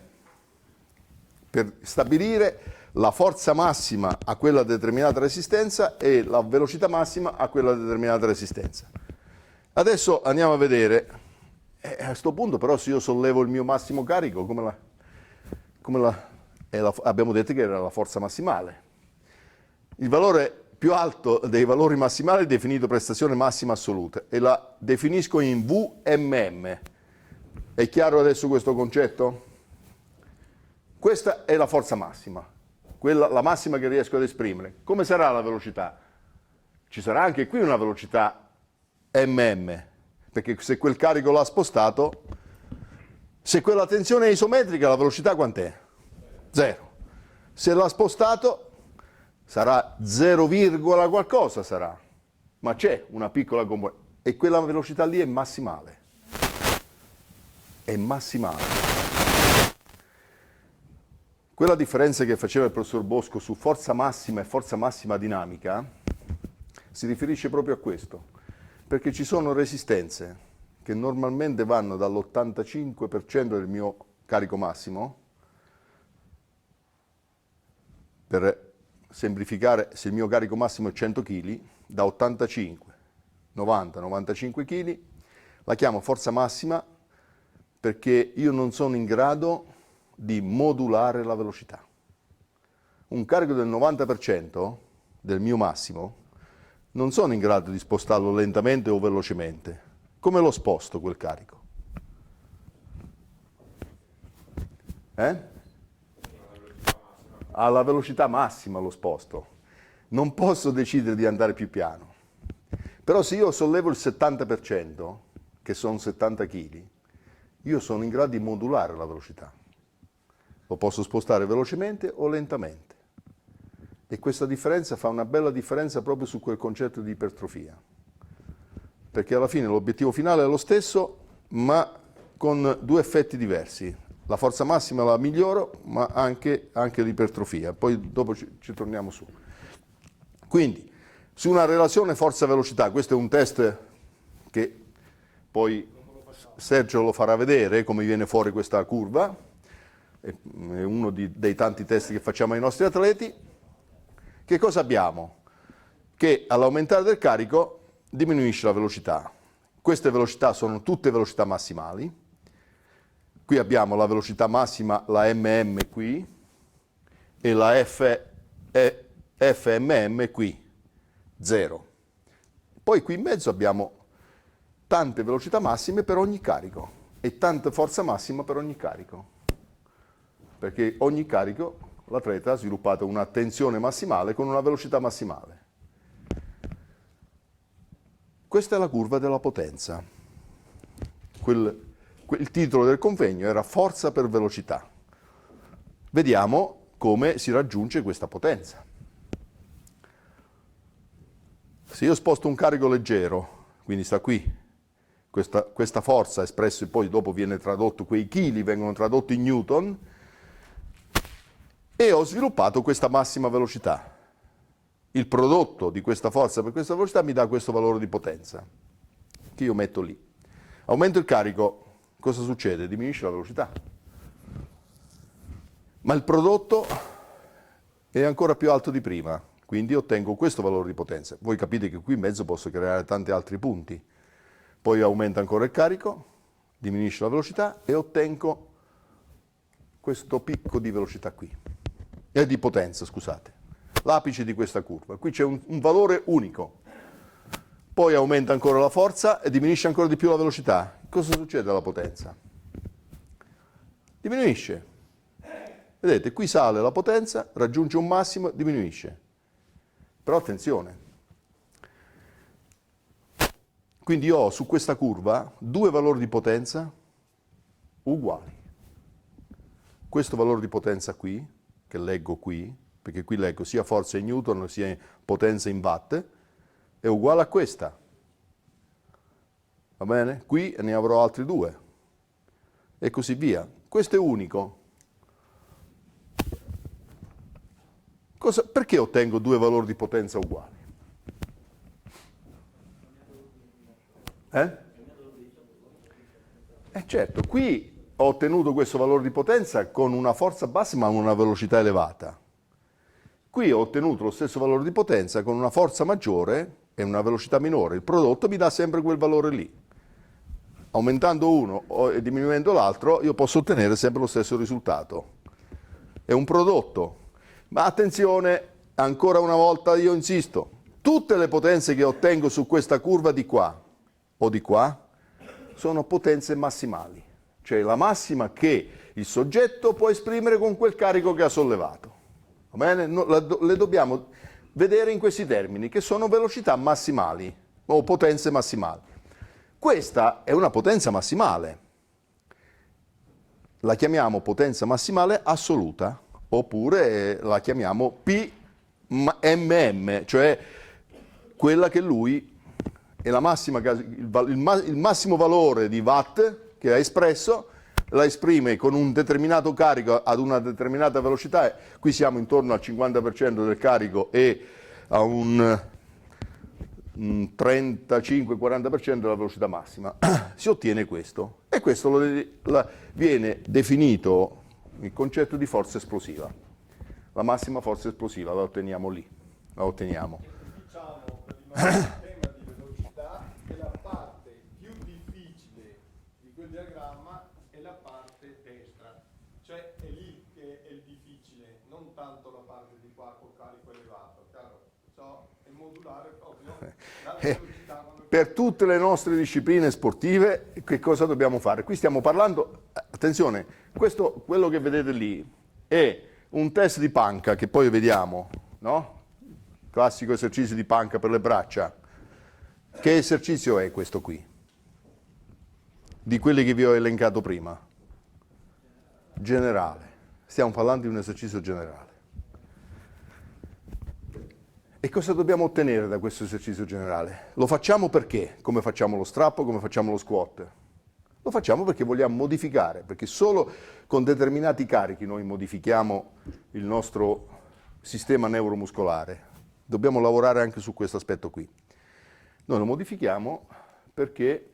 per stabilire la forza massima a quella determinata resistenza e la velocità massima a quella determinata resistenza. Adesso andiamo a vedere, a questo punto però se io sollevo il mio massimo carico, abbiamo detto che era la forza massimale. Il valore più alto dei valori massimali è definito prestazione massima assoluta e la definisco in Vmm. È chiaro adesso questo concetto? Questa è la forza massima, la massima che riesco ad esprimere. Come sarà la velocità? Ci sarà anche qui una velocità mm, perché se quel carico l'ha spostato, se quella tensione è isometrica, la velocità quant'è? 0. Se l'ha spostato sarà 0, qualcosa sarà, ma c'è una piccola componente e quella velocità lì è massimale. È massimale. Quella differenza che faceva il professor Bosco su forza massima e forza massima dinamica si riferisce proprio a questo, perché ci sono resistenze che normalmente vanno dall'85% del mio carico massimo, per semplificare, se il mio carico massimo è 100 kg, da 85, 90, 95 kg, la chiamo forza massima perché io non sono in grado di modulare la velocità. Un carico del 90% del mio massimo non sono in grado di spostarlo lentamente o velocemente. Come lo sposto quel carico? Alla velocità massima lo sposto. Non posso decidere di andare più piano. Però se io sollevo il 70%, che sono 70 kg, io sono in grado di modulare la velocità. Lo posso spostare velocemente o lentamente. E questa differenza fa una bella differenza proprio su quel concetto di ipertrofia. Perché alla fine l'obiettivo finale è lo stesso, ma con due effetti diversi. La forza massima la miglioro, ma anche l'ipertrofia. Poi dopo ci torniamo su. Quindi, su una relazione forza-velocità, questo è un test che poi Sergio lo farà vedere, come viene fuori questa curva. È uno dei tanti test che facciamo ai nostri atleti. Che cosa abbiamo? Che all'aumentare del carico diminuisce la velocità. Queste velocità sono tutte velocità massimali. Qui abbiamo la velocità massima, la MM qui, e la FMM qui, 0. Poi qui in mezzo abbiamo tante velocità massime per ogni carico e tanta forza massima per ogni carico. Perché ogni carico l'atleta ha sviluppato una tensione massimale con una velocità massimale. Questa è la curva della potenza. Il titolo del convegno era Forza per velocità. Vediamo come si raggiunge questa potenza. Se io sposto un carico leggero, quindi sta qui, questa forza espressa e poi dopo viene tradotto, quei chili vengono tradotti in newton, e ho sviluppato questa massima velocità. Il prodotto di questa forza per questa velocità mi dà questo valore di potenza, che io metto lì. Aumento il carico, cosa succede? Diminuisce la velocità. Ma il prodotto è ancora più alto di prima, quindi ottengo questo valore di potenza. Voi capite che qui in mezzo posso creare tanti altri punti. Poi aumenta ancora il carico, diminuisce la velocità e ottengo questo picco di velocità qui. Di potenza, scusate. L'apice di questa curva. Qui c'è un valore unico. Poi aumenta ancora la forza e diminuisce ancora di più la velocità. Cosa succede alla potenza? Diminuisce. Vedete, qui sale la potenza, raggiunge un massimo, diminuisce. Però attenzione. Quindi io ho su questa curva due valori di potenza uguali. Questo valore di potenza qui, che leggo qui, perché qui leggo sia forza in newton sia potenza in watt, è uguale a questa. Va bene? Qui ne avrò altri due. E così via. Questo è unico. Perché ottengo due valori di potenza uguali? Certo, qui ho ottenuto questo valore di potenza con una forza bassa ma una velocità elevata. Qui ho ottenuto lo stesso valore di potenza con una forza maggiore e una velocità minore. Il prodotto mi dà sempre quel valore lì. Aumentando uno e diminuendo l'altro, io posso ottenere sempre lo stesso risultato. È un prodotto. Ma attenzione, ancora una volta io insisto, tutte le potenze che ottengo su questa curva di qua o di qua sono potenze massimali, cioè la massima che il soggetto può esprimere con quel carico che ha sollevato. Va bene? Le dobbiamo vedere in questi termini, che sono velocità massimali o potenze massimali. Questa è una potenza massimale. La chiamiamo potenza massimale assoluta, oppure la chiamiamo PMM, cioè quella che lui è la massima, il massimo valore di watt che ha espresso, la esprime con un determinato carico ad una determinata velocità. Qui siamo intorno al 50% del carico e a un 35-40% della velocità massima. Si ottiene questo, e questo viene definito il concetto di forza esplosiva. La massima forza esplosiva la otteniamo lì, la otteniamo. Diciamo, per rimanere in tema di velocità, che la parte più difficile di quel diagramma è la parte destra, cioè è lì che è il difficile, non tanto la parte di qua col carico elevato, chiaro? Ciò è modulare proprio la velocità. Per tutte le nostre discipline sportive, che cosa dobbiamo fare? Qui stiamo parlando, attenzione, quello che vedete lì è un test di panca che poi vediamo, no? Classico esercizio di panca per le braccia. Che esercizio è questo qui? Di quelli che vi ho elencato prima? Generale. Stiamo parlando di un esercizio generale. E cosa dobbiamo ottenere da questo esercizio generale? Lo facciamo perché? Come facciamo lo strappo, come facciamo lo squat? Lo facciamo perché vogliamo modificare, perché solo con determinati carichi noi modifichiamo il nostro sistema neuromuscolare. Dobbiamo lavorare anche su questo aspetto qui. Noi lo modifichiamo perché,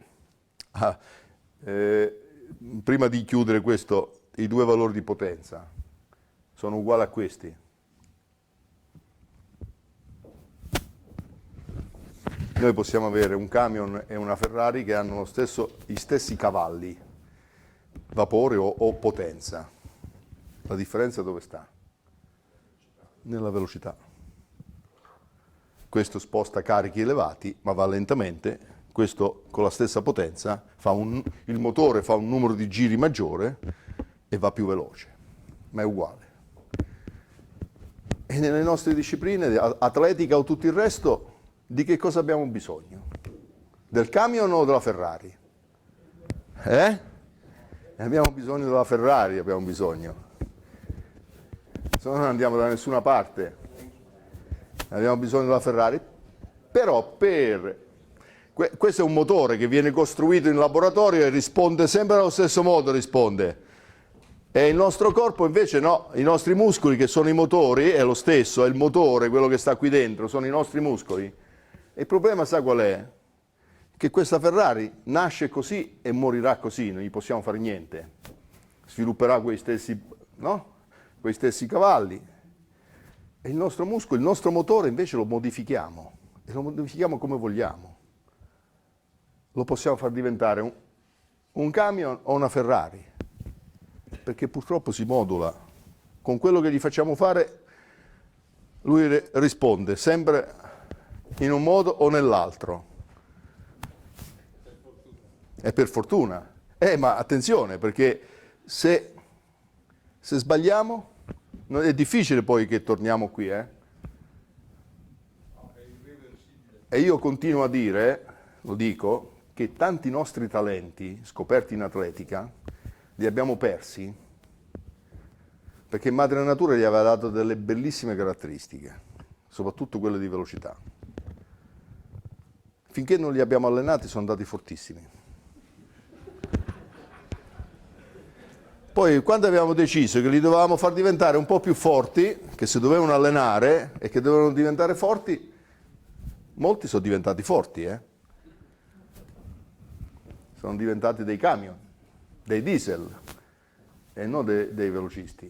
prima di chiudere questo, i due valori di potenza sono uguali a questi. Noi possiamo avere un camion e una Ferrari che hanno gli stessi cavalli, vapore o potenza. La differenza dove sta? Nella velocità. Questo sposta carichi elevati, ma va lentamente. Questo con la stessa potenza il motore fa un numero di giri maggiore e va più veloce, ma è uguale. E nelle nostre discipline, atletica o tutto il resto, di che cosa abbiamo bisogno? Del camion o della Ferrari? Abbiamo bisogno della Ferrari, abbiamo bisogno. Se no non andiamo da nessuna parte. Abbiamo bisogno della Ferrari. Però questo è un motore che viene costruito in laboratorio e risponde sempre allo stesso modo, risponde. E il nostro corpo invece no, i nostri muscoli che sono i motori, è lo stesso, è il motore, quello che sta qui dentro, sono i nostri muscoli. E il problema sa qual è? Che questa Ferrari nasce così e morirà così, non gli possiamo fare niente. Svilupperà quei stessi cavalli. E il nostro muscolo, il nostro motore invece lo modifichiamo. E lo modifichiamo come vogliamo. Lo possiamo far diventare un camion o una Ferrari. Perché purtroppo si modula. Con quello che gli facciamo fare, lui risponde sempre in un modo o nell'altro. E per fortuna. Ma attenzione, perché se sbagliamo, è difficile poi che torniamo qui. E io continuo a dire, lo dico, che tanti nostri talenti scoperti in atletica li abbiamo persi perché Madre Natura gli aveva dato delle bellissime caratteristiche, soprattutto quelle di velocità. Finché non li abbiamo allenati sono andati fortissimi. Poi quando abbiamo deciso che li dovevamo far diventare un po' più forti, che si dovevano allenare e che dovevano diventare forti, molti sono diventati forti, Sono diventati dei camion, dei diesel e non dei velocisti.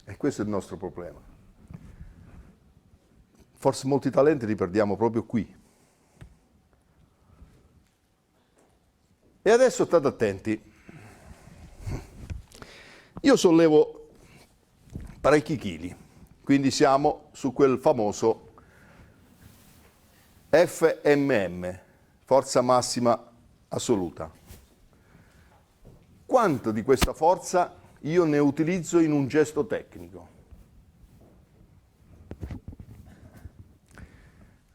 E questo è il nostro problema. Forse molti talenti li perdiamo proprio qui. E adesso state attenti. Io sollevo parecchi chili, quindi siamo su quel famoso FMM, forza massima assoluta. Quanto di questa forza io ne utilizzo in un gesto tecnico?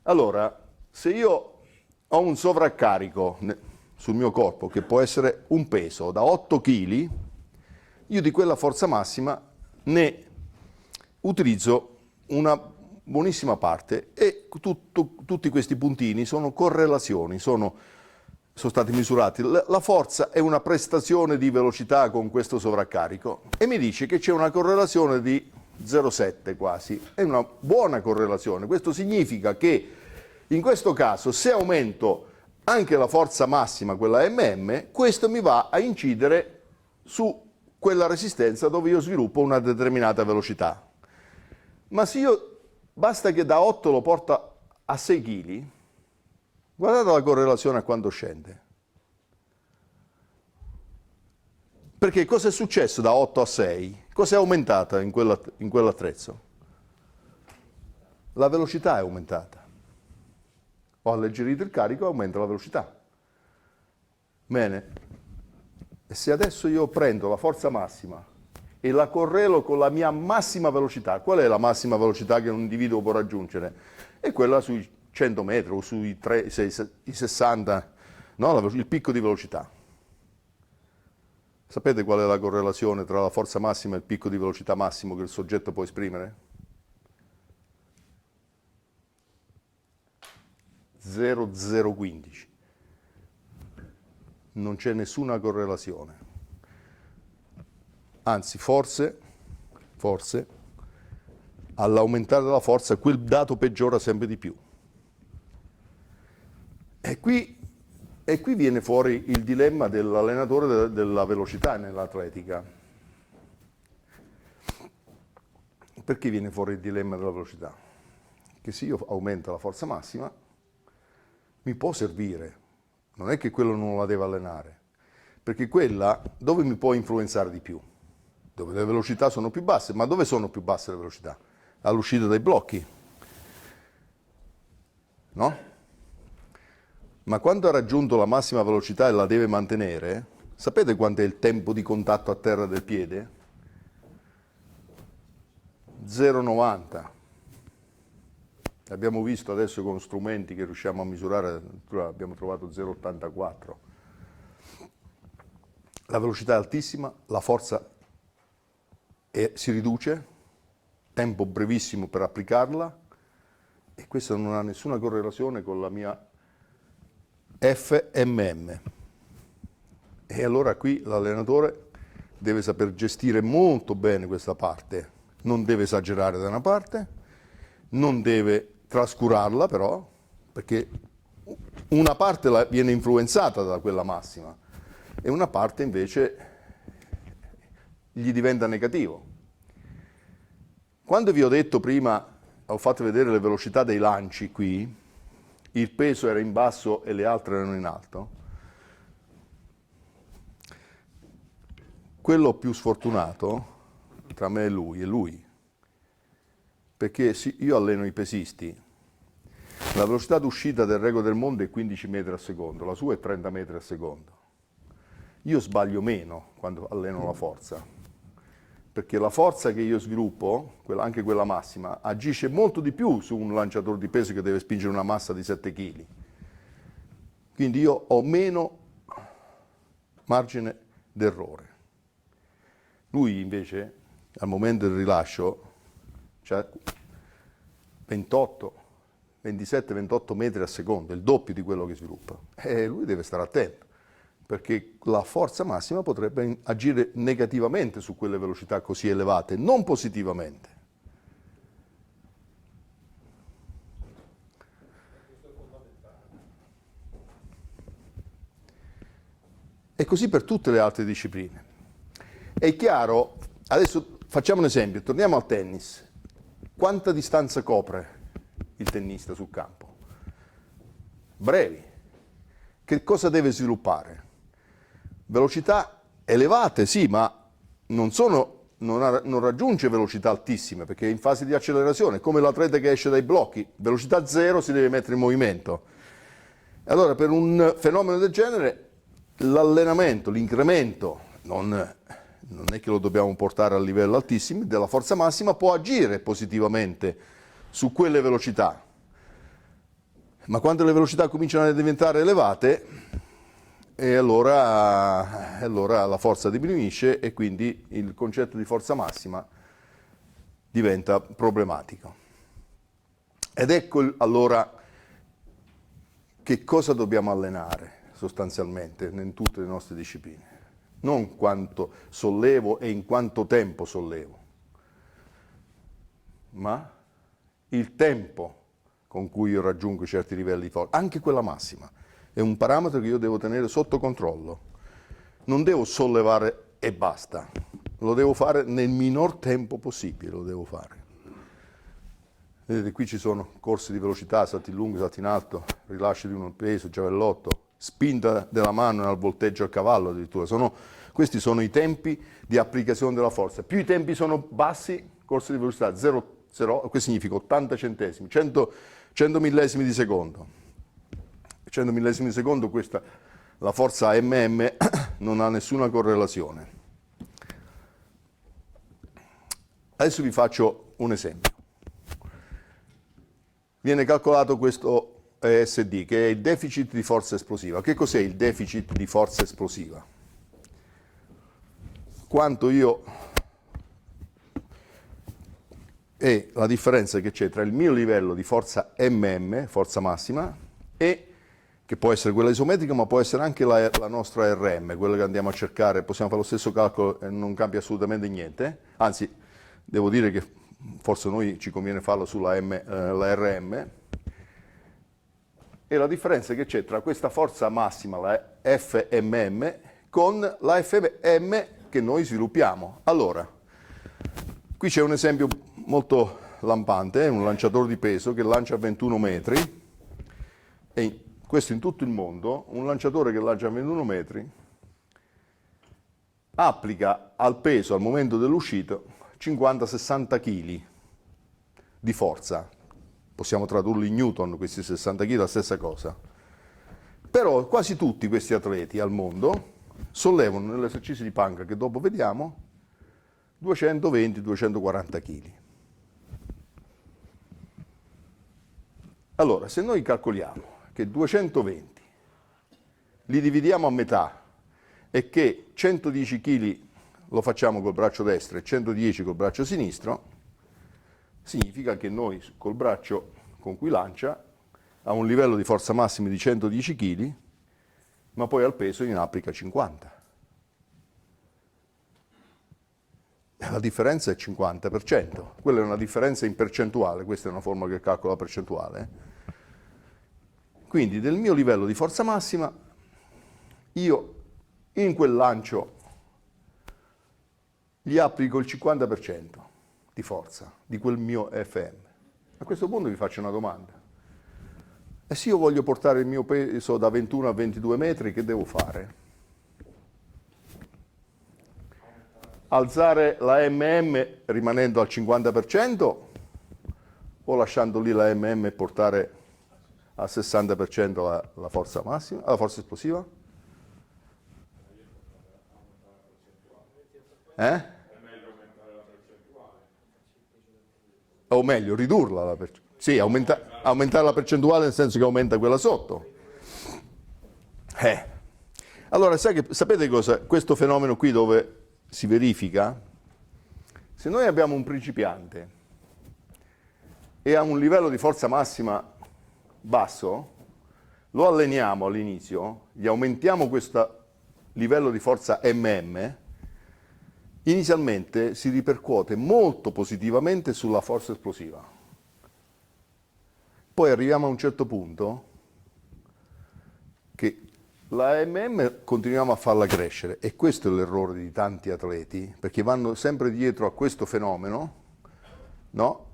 Allora, se io ho un sovraccarico sul mio corpo che può essere un peso da 8 kg, io di quella forza massima ne utilizzo una buonissima parte e tutti questi puntini sono correlazioni, sono stati misurati. La forza è una prestazione di velocità con questo sovraccarico e mi dice che c'è una correlazione di 0,7 quasi, è una buona correlazione. Questo significa che in questo caso se aumento anche la forza massima, quella MM, questo mi va a incidere su quella resistenza dove io sviluppo una determinata velocità. Ma se io basta che da 8 lo porta a 6 kg, guardate la correlazione a quando scende. Perché cosa è successo da 8 a 6? Cosa è aumentata in quell'attrezzo? La velocità è aumentata. Ho alleggerito il carico e aumenta la velocità. Bene. E se adesso io prendo la forza massima e la correlo con la mia massima velocità, qual è la massima velocità che un individuo può raggiungere? È quella sui 100 metri o sui 60, no? Il picco di velocità. Sapete qual è la correlazione tra la forza massima e il picco di velocità massimo che il soggetto può esprimere? 0,015. Non c'è nessuna correlazione. Anzi, forse, all'aumentare della forza quel dato peggiora sempre di più. E qui viene fuori il dilemma dell'allenatore della velocità nell'atletica. Perché viene fuori il dilemma della velocità? Che se io aumento la forza massima, mi può servire. Non è che quello non la deve allenare, perché quella dove mi può influenzare di più? Dove le velocità sono più basse. Ma dove sono più basse le velocità? All'uscita dai blocchi. No? Ma quando ha raggiunto la massima velocità e la deve mantenere, sapete quanto è il tempo di contatto a terra del piede? 0,90. Abbiamo visto adesso con strumenti che riusciamo a misurare, abbiamo trovato 0,84. La velocità è altissima, la forza si riduce, tempo brevissimo per applicarla, e questo non ha nessuna correlazione con la mia FMM. E allora qui l'allenatore deve saper gestire molto bene questa parte, non deve esagerare da una parte, non deve trascurarla però, perché una parte viene influenzata da quella massima e una parte invece gli diventa negativo. Quando vi ho detto prima, ho fatto vedere le velocità dei lanci qui, il peso era in basso e le altre erano in alto, quello più sfortunato tra me e lui, perché io alleno i pesisti, la velocità d'uscita del record del mondo è 15 metri al secondo, la sua è 30 metri al secondo. Io sbaglio meno quando alleno la forza, perché la forza che io sviluppo, anche quella massima, agisce molto di più su un lanciatore di peso che deve spingere una massa di 7 kg. Quindi io ho meno margine d'errore. Lui invece, al momento del rilascio, c'ha 27, 28 metri al secondo, il doppio di quello che sviluppa. E lui deve stare attento, perché la forza massima potrebbe agire negativamente su quelle velocità così elevate, non positivamente. E così per tutte le altre discipline. È chiaro, adesso facciamo un esempio, torniamo al tennis. Quanta distanza copre il tennista sul campo? Brevi. Che cosa deve sviluppare? Velocità elevate, sì, ma non raggiunge velocità altissime, perché è in fase di accelerazione, come l'atleta che esce dai blocchi. Velocità zero si deve mettere in movimento. Allora, per un fenomeno del genere, l'allenamento, l'incremento, non è che lo dobbiamo portare a livello altissimo, della forza massima può agire positivamente su quelle velocità. Ma quando le velocità cominciano a diventare elevate, e allora la forza diminuisce e quindi il concetto di forza massima diventa problematico. Ed ecco allora che cosa dobbiamo allenare sostanzialmente in tutte le nostre discipline. Non quanto sollevo e in quanto tempo sollevo, ma il tempo con cui io raggiungo certi livelli di forza, anche quella massima. È un parametro che io devo tenere sotto controllo. Non devo sollevare e basta, lo devo fare nel minor tempo possibile, lo devo fare. Vedete, qui ci sono corsi di velocità, salti lunghi, salti in alto, rilascio di un peso, giavellotto, spinta della mano al volteggio al cavallo addirittura. Questi sono i tempi di applicazione della forza. Più i tempi sono bassi, corsi di velocità 0, questo significa 80 centesimi, 100 millesimi di secondo. 100 millesimi di secondo, la forza MM non ha nessuna correlazione. Adesso vi faccio un esempio. Viene calcolato questo ESD, che è il deficit di forza esplosiva. Che cos'è il deficit di forza esplosiva? Quanto è la differenza che c'è tra il mio livello di forza MM, forza massima, e che può essere quella isometrica, ma può essere anche la nostra RM, quella che andiamo a cercare, possiamo fare lo stesso calcolo e non cambia assolutamente niente, anzi devo dire che forse noi ci conviene farlo sulla la RM, e la differenza che c'è tra questa forza massima, la FMM, con la FM che noi sviluppiamo. Allora, qui c'è un esempio molto lampante, un lanciatore di peso che lancia a 21 metri, e questo in tutto il mondo, un lanciatore che lancia a 21 metri applica al peso al momento dell'uscita 50-60 kg di forza. Possiamo tradurli in Newton, questi 60 kg, la stessa cosa. Però quasi tutti questi atleti al mondo sollevano nell'esercizio di panca che dopo vediamo 220-240 kg. Allora, se noi calcoliamo che 220 li dividiamo a metà e che 110 kg lo facciamo col braccio destro e 110 col braccio sinistro, significa che noi col braccio con cui lancia ha un livello di forza massima di 110 kg, ma poi al peso ne applica 50. La differenza è 50%, quella è una differenza in percentuale, questa è una formula che calcola la percentuale. Quindi del mio livello di forza massima, io in quel lancio gli applico il 50% di forza di quel mio FM. A questo punto vi faccio una domanda. E se io voglio portare il mio peso da 21 a 22 metri, che devo fare? Alzare la MM rimanendo al 50% o lasciando lì la MM e portare al 60% la forza massima, la forza esplosiva? O meglio, ridurla la percentuale. Sì, aumentare la percentuale nel senso che aumenta quella sotto. Allora, sapete cosa? Questo fenomeno qui dove si verifica? Se noi abbiamo un principiante e ha un livello di forza massima basso, lo alleniamo all'inizio, gli aumentiamo questo livello di forza MM, inizialmente si ripercuote molto positivamente sulla forza esplosiva. Poi arriviamo a un certo punto che la MM continuiamo a farla crescere, e questo è l'errore di tanti atleti, perché vanno sempre dietro a questo fenomeno, no?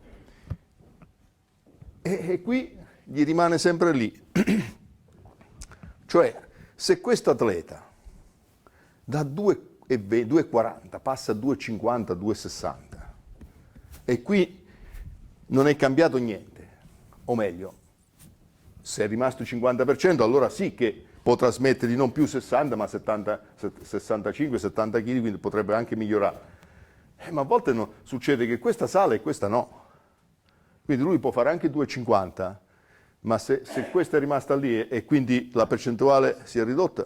E qui gli rimane sempre lì. Cioè, se questo atleta da 2,40 passa a 2,50, 2,60 e qui non è cambiato niente, o meglio, se è rimasto il 50%, allora sì che può trasmettere di non più 60 ma 65, 70 kg, quindi potrebbe anche migliorare. Ma a volte succede che questa sale e questa no. Quindi lui può fare anche 2,50, ma se questa è rimasta lì e quindi la percentuale si è ridotta,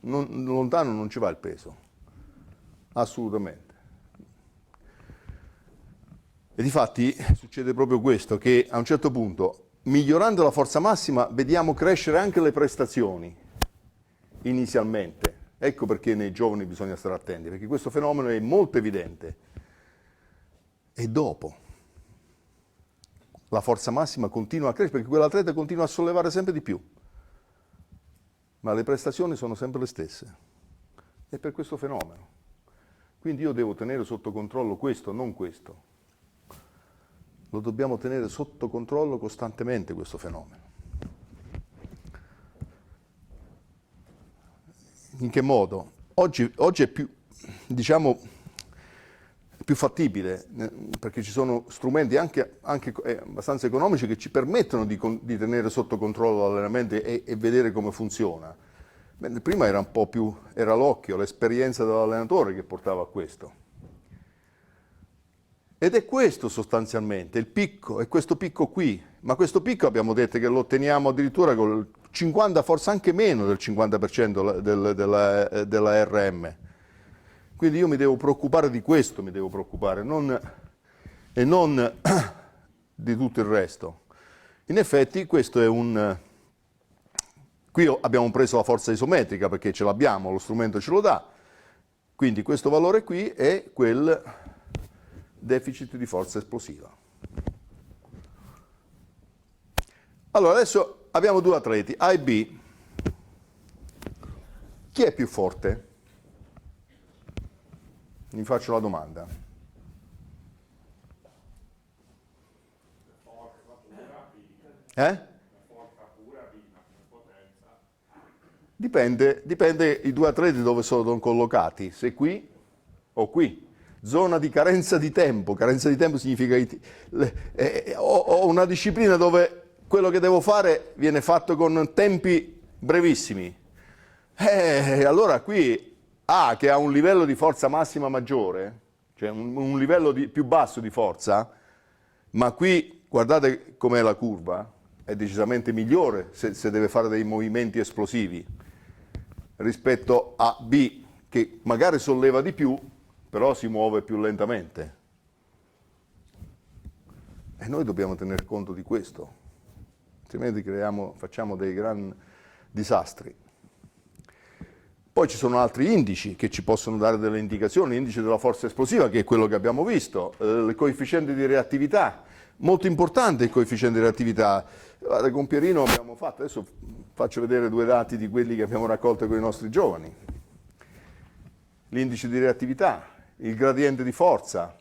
lontano non ci va il peso. Assolutamente. E difatti succede proprio questo, che a un certo punto, migliorando la forza massima, vediamo crescere anche le prestazioni, inizialmente. Ecco perché nei giovani bisogna stare attenti, perché questo fenomeno è molto evidente. E dopo la forza massima continua a crescere, perché quell'atleta continua a sollevare sempre di più, ma le prestazioni sono sempre le stesse. È per questo fenomeno. Quindi io devo tenere sotto controllo questo, non questo. Lo dobbiamo tenere sotto controllo costantemente questo fenomeno. In che modo? Oggi è più, diciamo, più fattibile, perché ci sono strumenti anche abbastanza economici che ci permettono di tenere sotto controllo l'allenamento e vedere come funziona. Prima era un po' più, era l'occhio, l'esperienza dell'allenatore che portava a questo. Ed è questo sostanzialmente, il picco, è questo picco qui. Ma questo picco abbiamo detto che lo otteniamo addirittura con il 50, forse anche meno del 50% della RM. Quindi io mi devo preoccupare di questo, e non di tutto il resto. In effetti questo è un Qui abbiamo preso la forza isometrica perché ce l'abbiamo, lo strumento ce lo dà. Quindi questo valore qui è quel deficit di forza esplosiva. Allora, adesso abbiamo due atleti, A e B. Chi è più forte? Mi faccio la domanda. Dipende i due atleti dove sono collocati, se qui o qui. Zona di carenza di tempo significa ho una disciplina dove quello che devo fare viene fatto con tempi brevissimi. Allora qui A, che ha un livello di forza massima maggiore, cioè un livello più basso di forza, ma qui guardate com'è la curva, è decisamente migliore se deve fare dei movimenti esplosivi rispetto a B, che magari solleva di più, però si muove più lentamente. E noi dobbiamo tener conto di questo, altrimenti facciamo dei gran disastri. Poi ci sono altri indici che ci possono dare delle indicazioni, l'indice della forza esplosiva, che è quello che abbiamo visto, il coefficiente di reattività, molto importante il coefficiente di reattività. Guarda, con Pierino abbiamo fatto, adesso faccio vedere due dati di quelli che abbiamo raccolto con i nostri giovani. L'indice di reattività, il gradiente di forza,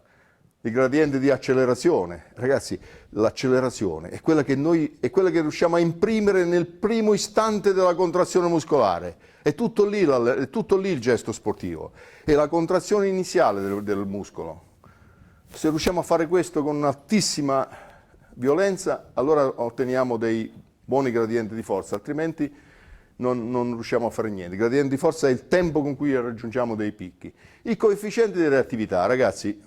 il gradiente di accelerazione. Ragazzi, l'accelerazione è quella che che riusciamo a imprimere nel primo istante della contrazione muscolare. È tutto lì il gesto sportivo. È la contrazione iniziale del muscolo. Se riusciamo a fare questo con un'altissima violenza, allora otteniamo dei buoni gradienti di forza, altrimenti non riusciamo a fare niente. Il gradiente di forza è il tempo con cui raggiungiamo dei picchi. Il coefficiente di reattività, ragazzi,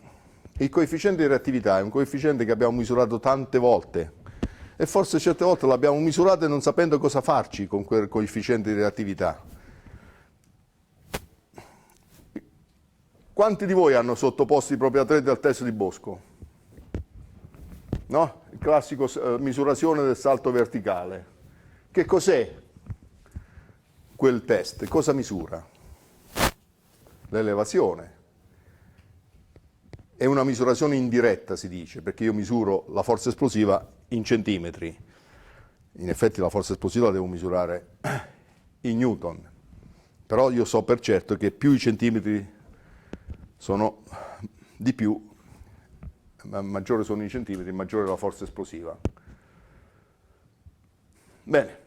il coefficiente di reattività è un coefficiente che abbiamo misurato tante volte e forse certe volte l'abbiamo misurato non sapendo cosa farci con quel coefficiente di reattività. Quanti di voi hanno sottoposto i propri atleti al test di Bosco? No? Il classico misurazione del salto verticale. Che cos'è quel test? Cosa misura? L'elevazione. È una misurazione indiretta, si dice, perché io misuro la forza esplosiva in centimetri. In effetti la forza esplosiva la devo misurare in newton. Però io so per certo che più i centimetri sono di più, maggiore sono i centimetri, maggiore la forza esplosiva. Bene,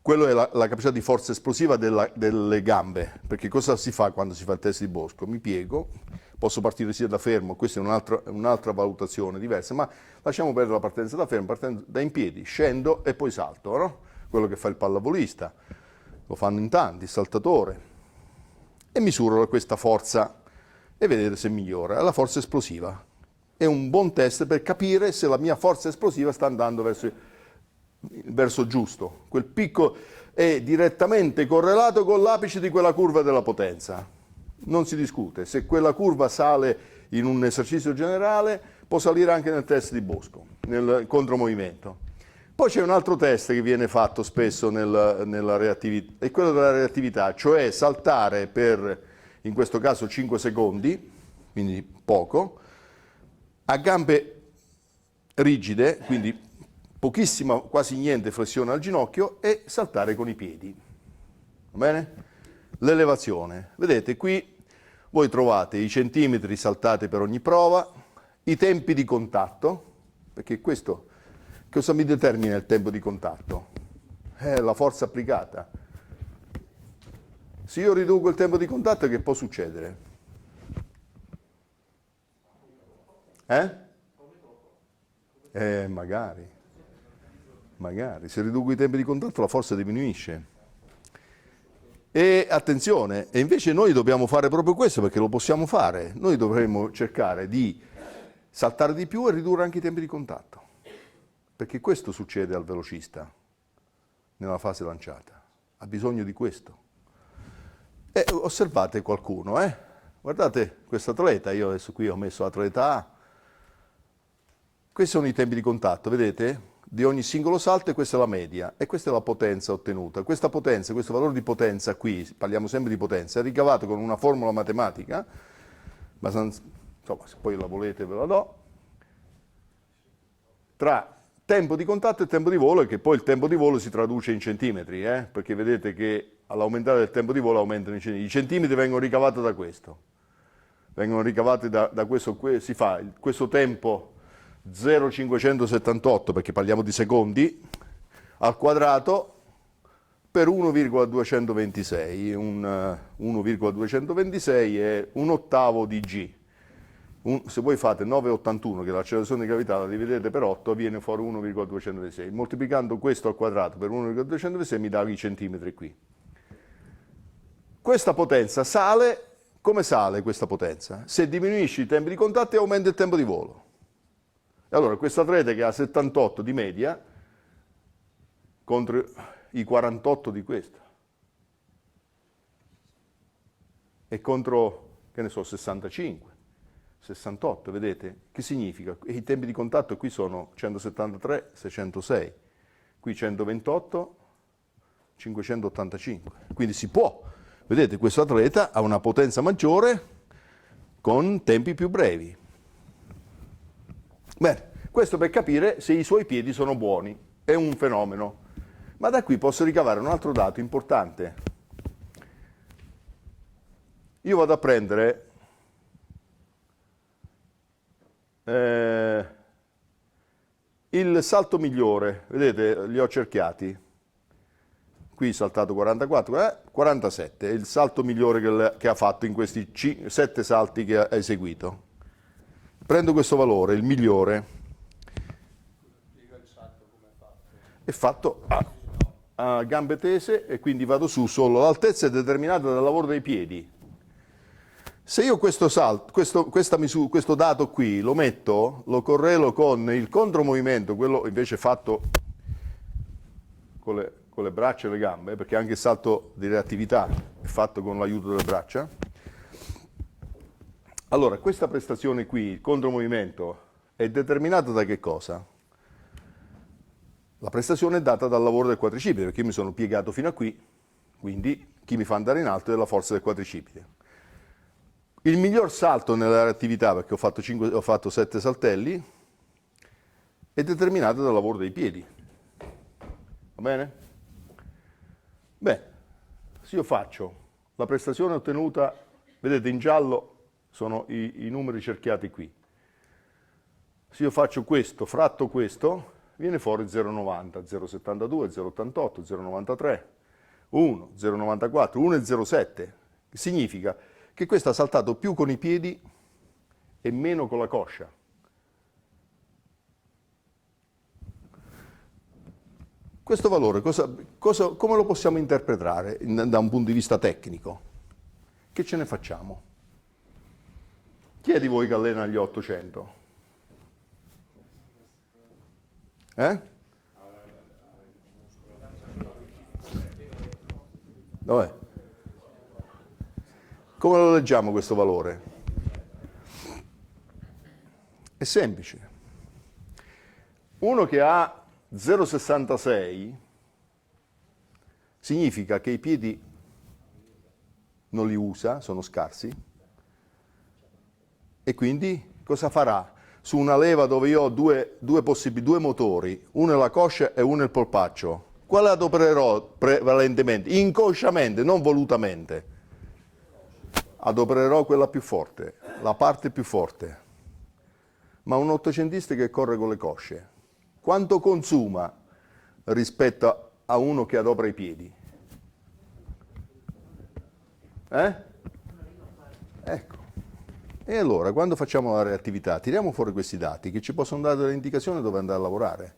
quello è la capacità di forza esplosiva delle gambe, perché cosa si fa quando si fa il test di Bosco? Mi piego, posso partire sia da fermo, questa è un'altra valutazione diversa, ma lasciamo perdere la partenza da fermo, partendo da in piedi, scendo e poi salto, no? Quello che fa il pallavolista, lo fanno in tanti, il saltatore. E misuro questa forza e vedete se migliora. La forza esplosiva è un buon test per capire se la mia forza esplosiva sta andando verso giusto. Quel picco è direttamente correlato con l'apice di quella curva della potenza. Non si discute. Se quella curva sale in un esercizio generale, può salire anche nel test di Bosco, nel contromovimento. Poi c'è un altro test che viene fatto spesso nella reattività, è quello della reattività, cioè saltare per, in questo caso, 5 secondi, quindi poco, a gambe rigide, quindi pochissima, quasi niente flessione al ginocchio, e saltare con i piedi. Va bene? L'elevazione. Vedete, qui voi trovate i centimetri saltati per ogni prova, i tempi di contatto, perché questo... Cosa mi determina il tempo di contatto? La forza applicata. Se io riduco il tempo di contatto, che può succedere? Magari. Se riduco i tempi di contatto, la forza diminuisce. E attenzione, e invece noi dobbiamo fare proprio questo, perché lo possiamo fare. Noi dovremmo cercare di saltare di più e ridurre anche i tempi di contatto. Perché questo succede al velocista nella fase lanciata, ha bisogno di questo. E osservate qualcuno, guardate questo atleta, io adesso qui ho messo atleta A, questi sono i tempi di contatto, vedete? di ogni singolo salto e questa è la media e questa è la potenza ottenuta. Questa potenza, questo valore di potenza qui, parliamo sempre di potenza, è ricavato con una formula matematica, insomma se poi la volete ve la do, tra tempo di contatto e tempo di volo, e che poi il tempo di volo si traduce in centimetri, perché vedete che all'aumentare del tempo di volo aumentano i centimetri. I centimetri vengono ricavati da questo, vengono ricavati da questo, si fa questo tempo 0,578, perché parliamo di secondi, al quadrato per 1,226, 1,226 è un ottavo di g. Se voi fate 9,81, che è l'accelerazione di gravità, la dividete per 8, viene fuori 1,226. Moltiplicando questo al quadrato per 1,226 mi dà i centimetri qui. Questa potenza sale, come sale questa potenza? Se diminuisci i tempi di contatto e aumenta il tempo di volo. E allora questo atleta che ha 78 di media contro i 48 di questo e contro, che ne so, 65, 68, vedete? Che significa? I tempi di contatto qui sono 173, 606, qui 128, 585. Quindi si può, vedete, questo atleta ha una potenza maggiore con tempi più brevi. Bene, questo per capire se i suoi piedi sono buoni, è un fenomeno. Ma da qui posso ricavare un altro dato importante. Io vado a prendere il salto migliore, vedete, li ho cercati. Qui saltato 44, 47, è il salto migliore che ha fatto in questi 7 salti che ha eseguito. Prendo questo valore, il migliore, è fatto a gambe tese e quindi vado su solo. L'altezza è determinata dal lavoro dei piedi. Se io questo dato qui lo metto, lo correlo con il contromovimento, quello invece fatto con le braccia e le gambe, perché anche il salto di reattività è fatto con l'aiuto delle braccia. Allora, questa prestazione qui, il contromovimento, è determinata da che cosa? La prestazione è data dal lavoro del quadricipite, perché io mi sono piegato fino a qui, quindi chi mi fa andare in alto è la forza del quadricipite. Il miglior salto nella reattività, perché ho fatto 7 saltelli, è determinato dal lavoro dei piedi. Va bene? Beh, se io faccio la prestazione ottenuta, vedete in giallo sono i numeri cerchiati qui. Se io faccio questo, fratto questo, viene fuori 0,90, 0,72, 0,88, 0,93, 1, 0,94, 1,07. Significa che questo ha saltato più con i piedi e meno con la coscia. Questo valore come lo possiamo interpretare da un punto di vista tecnico? Che ce ne facciamo? Chi è di voi che allena gli 800? Dov'è? Come lo leggiamo questo valore? È semplice. Uno che ha 0,66 significa che i piedi non li usa, sono scarsi, e quindi cosa farà? Su una leva dove io ho due motori, uno è la coscia e uno è il polpaccio, quale adopererò prevalentemente? Inconsciamente, non volutamente. Adopererò quella più forte, la parte più forte. Ma un ottocentista che corre con le cosce, quanto consuma rispetto a uno che adopera i piedi? Ecco. E allora, quando facciamo la reattività, tiriamo fuori questi dati che ci possono dare delle indicazioni dove andare a lavorare.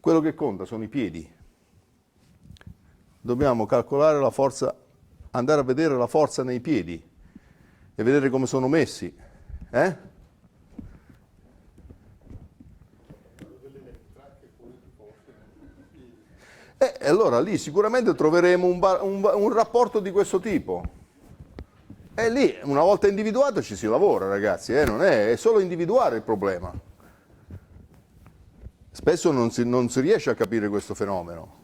Quello che conta sono i piedi. Dobbiamo calcolare la forza, andare a vedere la forza nei piedi e vedere come sono messi. E allora lì sicuramente troveremo un rapporto di questo tipo. E lì, una volta individuato, ci si lavora, ragazzi, non è solo individuare il problema. Spesso non si riesce a capire questo fenomeno.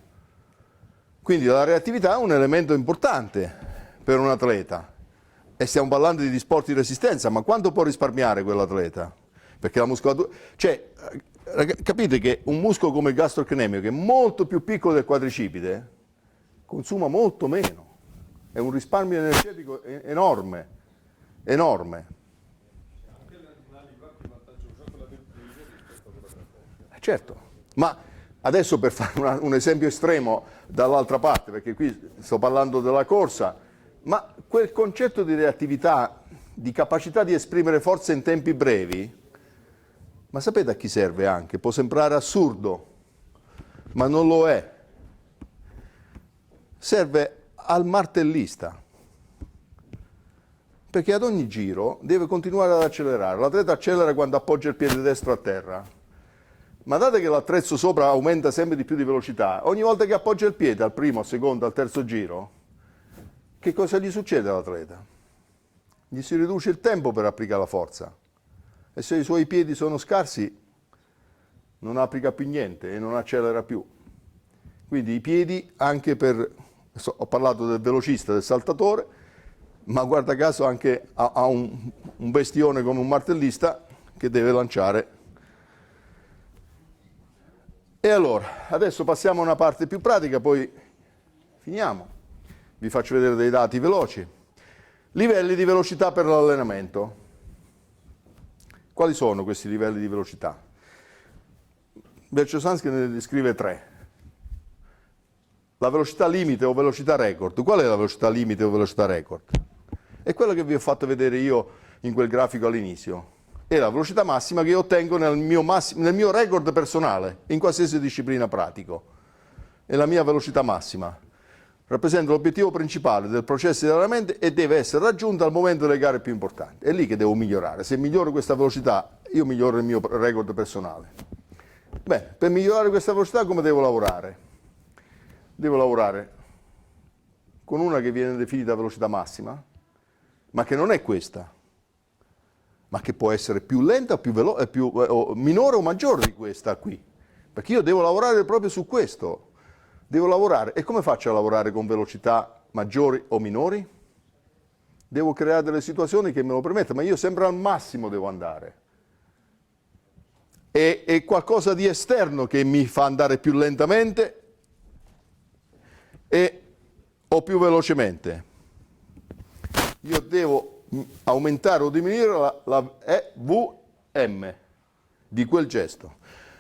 Quindi la reattività è un elemento importante per un atleta. E stiamo parlando di sport di resistenza, ma quanto può risparmiare quell'atleta? Perché la muscolatura... Cioè, capite che un muscolo come il gastrocnemico, che è molto più piccolo del quadricipite, consuma molto meno. È un risparmio energetico enorme, enorme. Anche l'anima più vantaggiosa quella del peso rispetto a quella del forza. Certo, ma adesso per fare un esempio estremo dall'altra parte, perché qui sto parlando della corsa, ma quel concetto di reattività, di capacità di esprimere forza in tempi brevi, ma sapete a chi serve anche? Può sembrare assurdo, ma non lo è. Serve al martellista, perché ad ogni giro deve continuare ad accelerare. L'atleta accelera quando appoggia il piede destro a terra, ma date che l'attrezzo sopra aumenta sempre di più di velocità, ogni volta che appoggia il piede al primo, al secondo, al terzo giro, che cosa gli succede all'atleta? Gli si riduce il tempo per applicare la forza. E se i suoi piedi sono scarsi, non applica più niente e non accelera più. Quindi i piedi anche per... Ho parlato del velocista, del saltatore, ma guarda caso anche ha un bestione come un martellista che deve lanciare. E allora, adesso passiamo a una parte più pratica, poi finiamo. Vi faccio vedere dei dati veloci. Livelli di velocità per l'allenamento. Quali sono questi livelli di velocità? Verchovensky ne descrive 3. La velocità limite o velocità record. Qual è la velocità limite o velocità record? È quella che vi ho fatto vedere io in quel grafico all'inizio. È la velocità massima che io ottengo nel mio record personale, in qualsiasi disciplina pratico. È la mia velocità massima. Rappresenta l'obiettivo principale del processo di allenamento e deve essere raggiunta al momento delle gare più importanti. È lì che devo migliorare. Se miglioro questa velocità, io miglioro il mio record personale. Bene, per migliorare questa velocità come devo lavorare? Devo lavorare con una che viene definita velocità massima, ma che non è questa, ma che può essere più lenta, minore o maggiore di questa qui. Perché io devo lavorare proprio su questo. Devo lavorare. E come faccio a lavorare con velocità maggiori o minori? Devo creare delle situazioni che me lo permettano, ma io sempre al massimo devo andare. È qualcosa di esterno che mi fa andare più lentamente o più velocemente. Io devo aumentare o diminuire la EVM di quel gesto.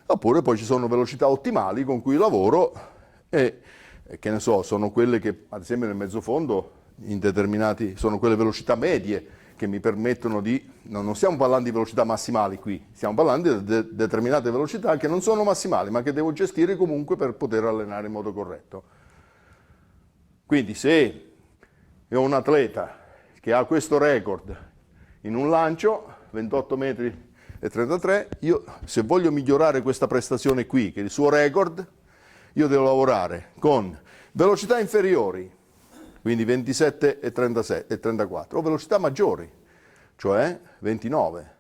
Oppure poi ci sono velocità ottimali con cui lavoro e che ne so, sono quelle che ad esempio nel mezzofondo in determinati, sono quelle velocità medie che mi permettono di, non stiamo parlando di velocità massimali qui, stiamo parlando di determinate velocità che non sono massimali ma che devo gestire comunque per poter allenare in modo corretto. Quindi se io ho un atleta che ha questo record in un lancio, 28 metri e 33, io se voglio migliorare questa prestazione qui, che è il suo record, io devo lavorare con velocità inferiori, quindi 27 e 34, o velocità maggiori, cioè 29.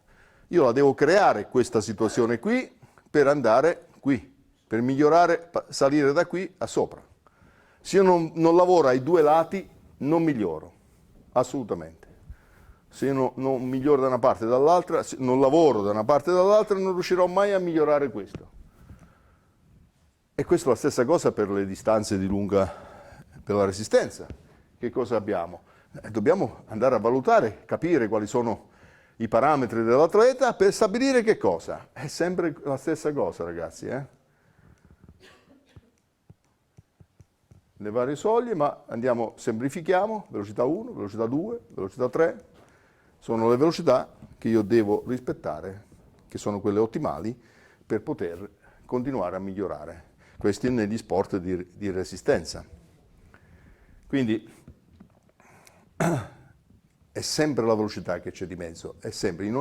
Io la devo creare questa situazione qui per andare qui, per migliorare, salire da qui a sopra. Se io non lavoro ai due lati, non miglioro, assolutamente. Se io non miglioro da una parte e dall'altra, se non lavoro da una parte e dall'altra, non riuscirò mai a migliorare questo. E questa è la stessa cosa per le distanze di lunga, per la resistenza. Che cosa abbiamo? Dobbiamo andare a valutare, capire quali sono i parametri dell'atleta per stabilire che cosa. È sempre la stessa cosa, ragazzi. Le varie soglie, ma andiamo, semplifichiamo, velocità 1, velocità 2, velocità 3. Sono le velocità che io devo rispettare, che sono quelle ottimali, per poter continuare a migliorare. Questi negli sport di resistenza. Quindi è sempre la velocità che c'è di mezzo, è sempre, in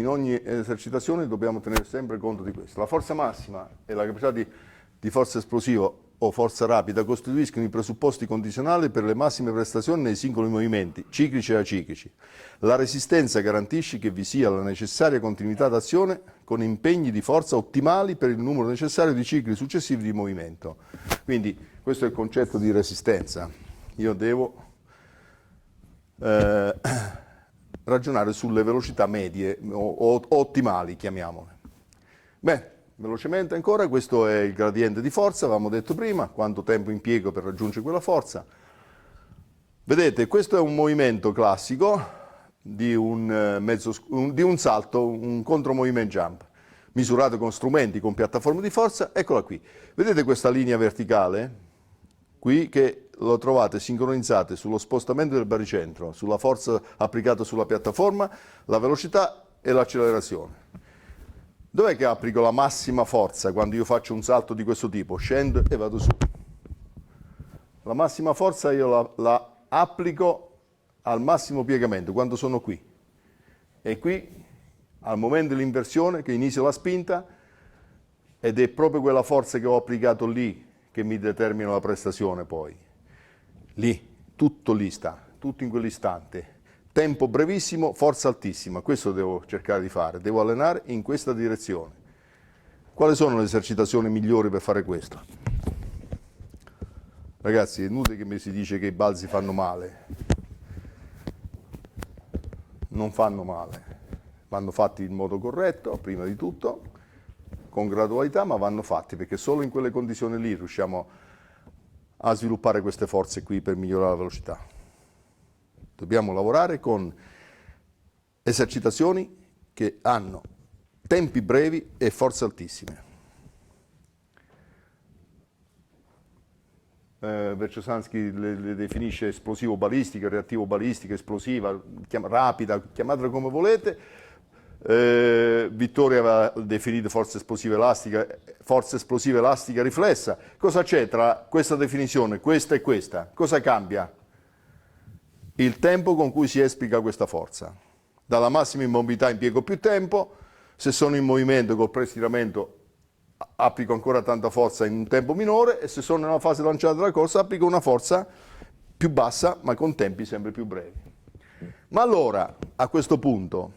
ogni esercitazione dobbiamo tenere sempre conto di questo. La forza massima e la capacità di forza esplosiva o forza rapida costituiscono i presupposti condizionali per le massime prestazioni nei singoli movimenti, ciclici e aciclici. La resistenza garantisce che vi sia la necessaria continuità d'azione con impegni di forza ottimali per il numero necessario di cicli successivi di movimento. Quindi questo è il concetto di resistenza. Io devo ragionare sulle velocità medie o ottimali, chiamiamole. Beh, velocemente ancora, questo è il gradiente di forza, avevamo detto prima, quanto tempo impiego per raggiungere quella forza. Vedete, questo è un movimento classico di un salto, un contromovement jump, misurato con strumenti, con piattaforme di forza. Eccola qui. Vedete questa linea verticale? Qui che lo trovate sincronizzate sullo spostamento del baricentro, sulla forza applicata sulla piattaforma, la velocità e l'accelerazione. Dov'è che applico la massima forza quando io faccio un salto di questo tipo? Scendo e vado su. La massima forza io la applico al massimo piegamento quando sono qui. E qui, al momento dell'inversione, che inizio la spinta, ed è proprio quella forza che ho applicato lì che mi determina la prestazione poi. Lì, tutto lì sta, tutto in quell'istante. Tempo brevissimo, forza altissima. Questo devo cercare di fare, devo allenare in questa direzione. Quali sono le esercitazioni migliori per fare questo? Ragazzi, è inutile che mi si dice che i balzi fanno male. Non fanno male. Vanno fatti in modo corretto, prima di tutto, con gradualità, ma vanno fatti, perché solo in quelle condizioni lì riusciamo a sviluppare queste forze qui per migliorare la velocità. Dobbiamo lavorare con esercitazioni che hanno tempi brevi e forze altissime. Verciosansky le definisce esplosivo balistica, reattivo balistica, esplosiva, rapida, chiamatela come volete. Vittoria aveva definito forza esplosiva elastica riflessa. Cosa c'è tra questa definizione, questa e questa? Cosa cambia? Il tempo con cui si esplica questa forza. Dalla massima immobilità impiego più tempo, se sono in movimento col prestiramento applico ancora tanta forza in un tempo minore, e se sono nella fase lanciata della corsa applico una forza più bassa ma con tempi sempre più brevi. Ma allora, a questo punto,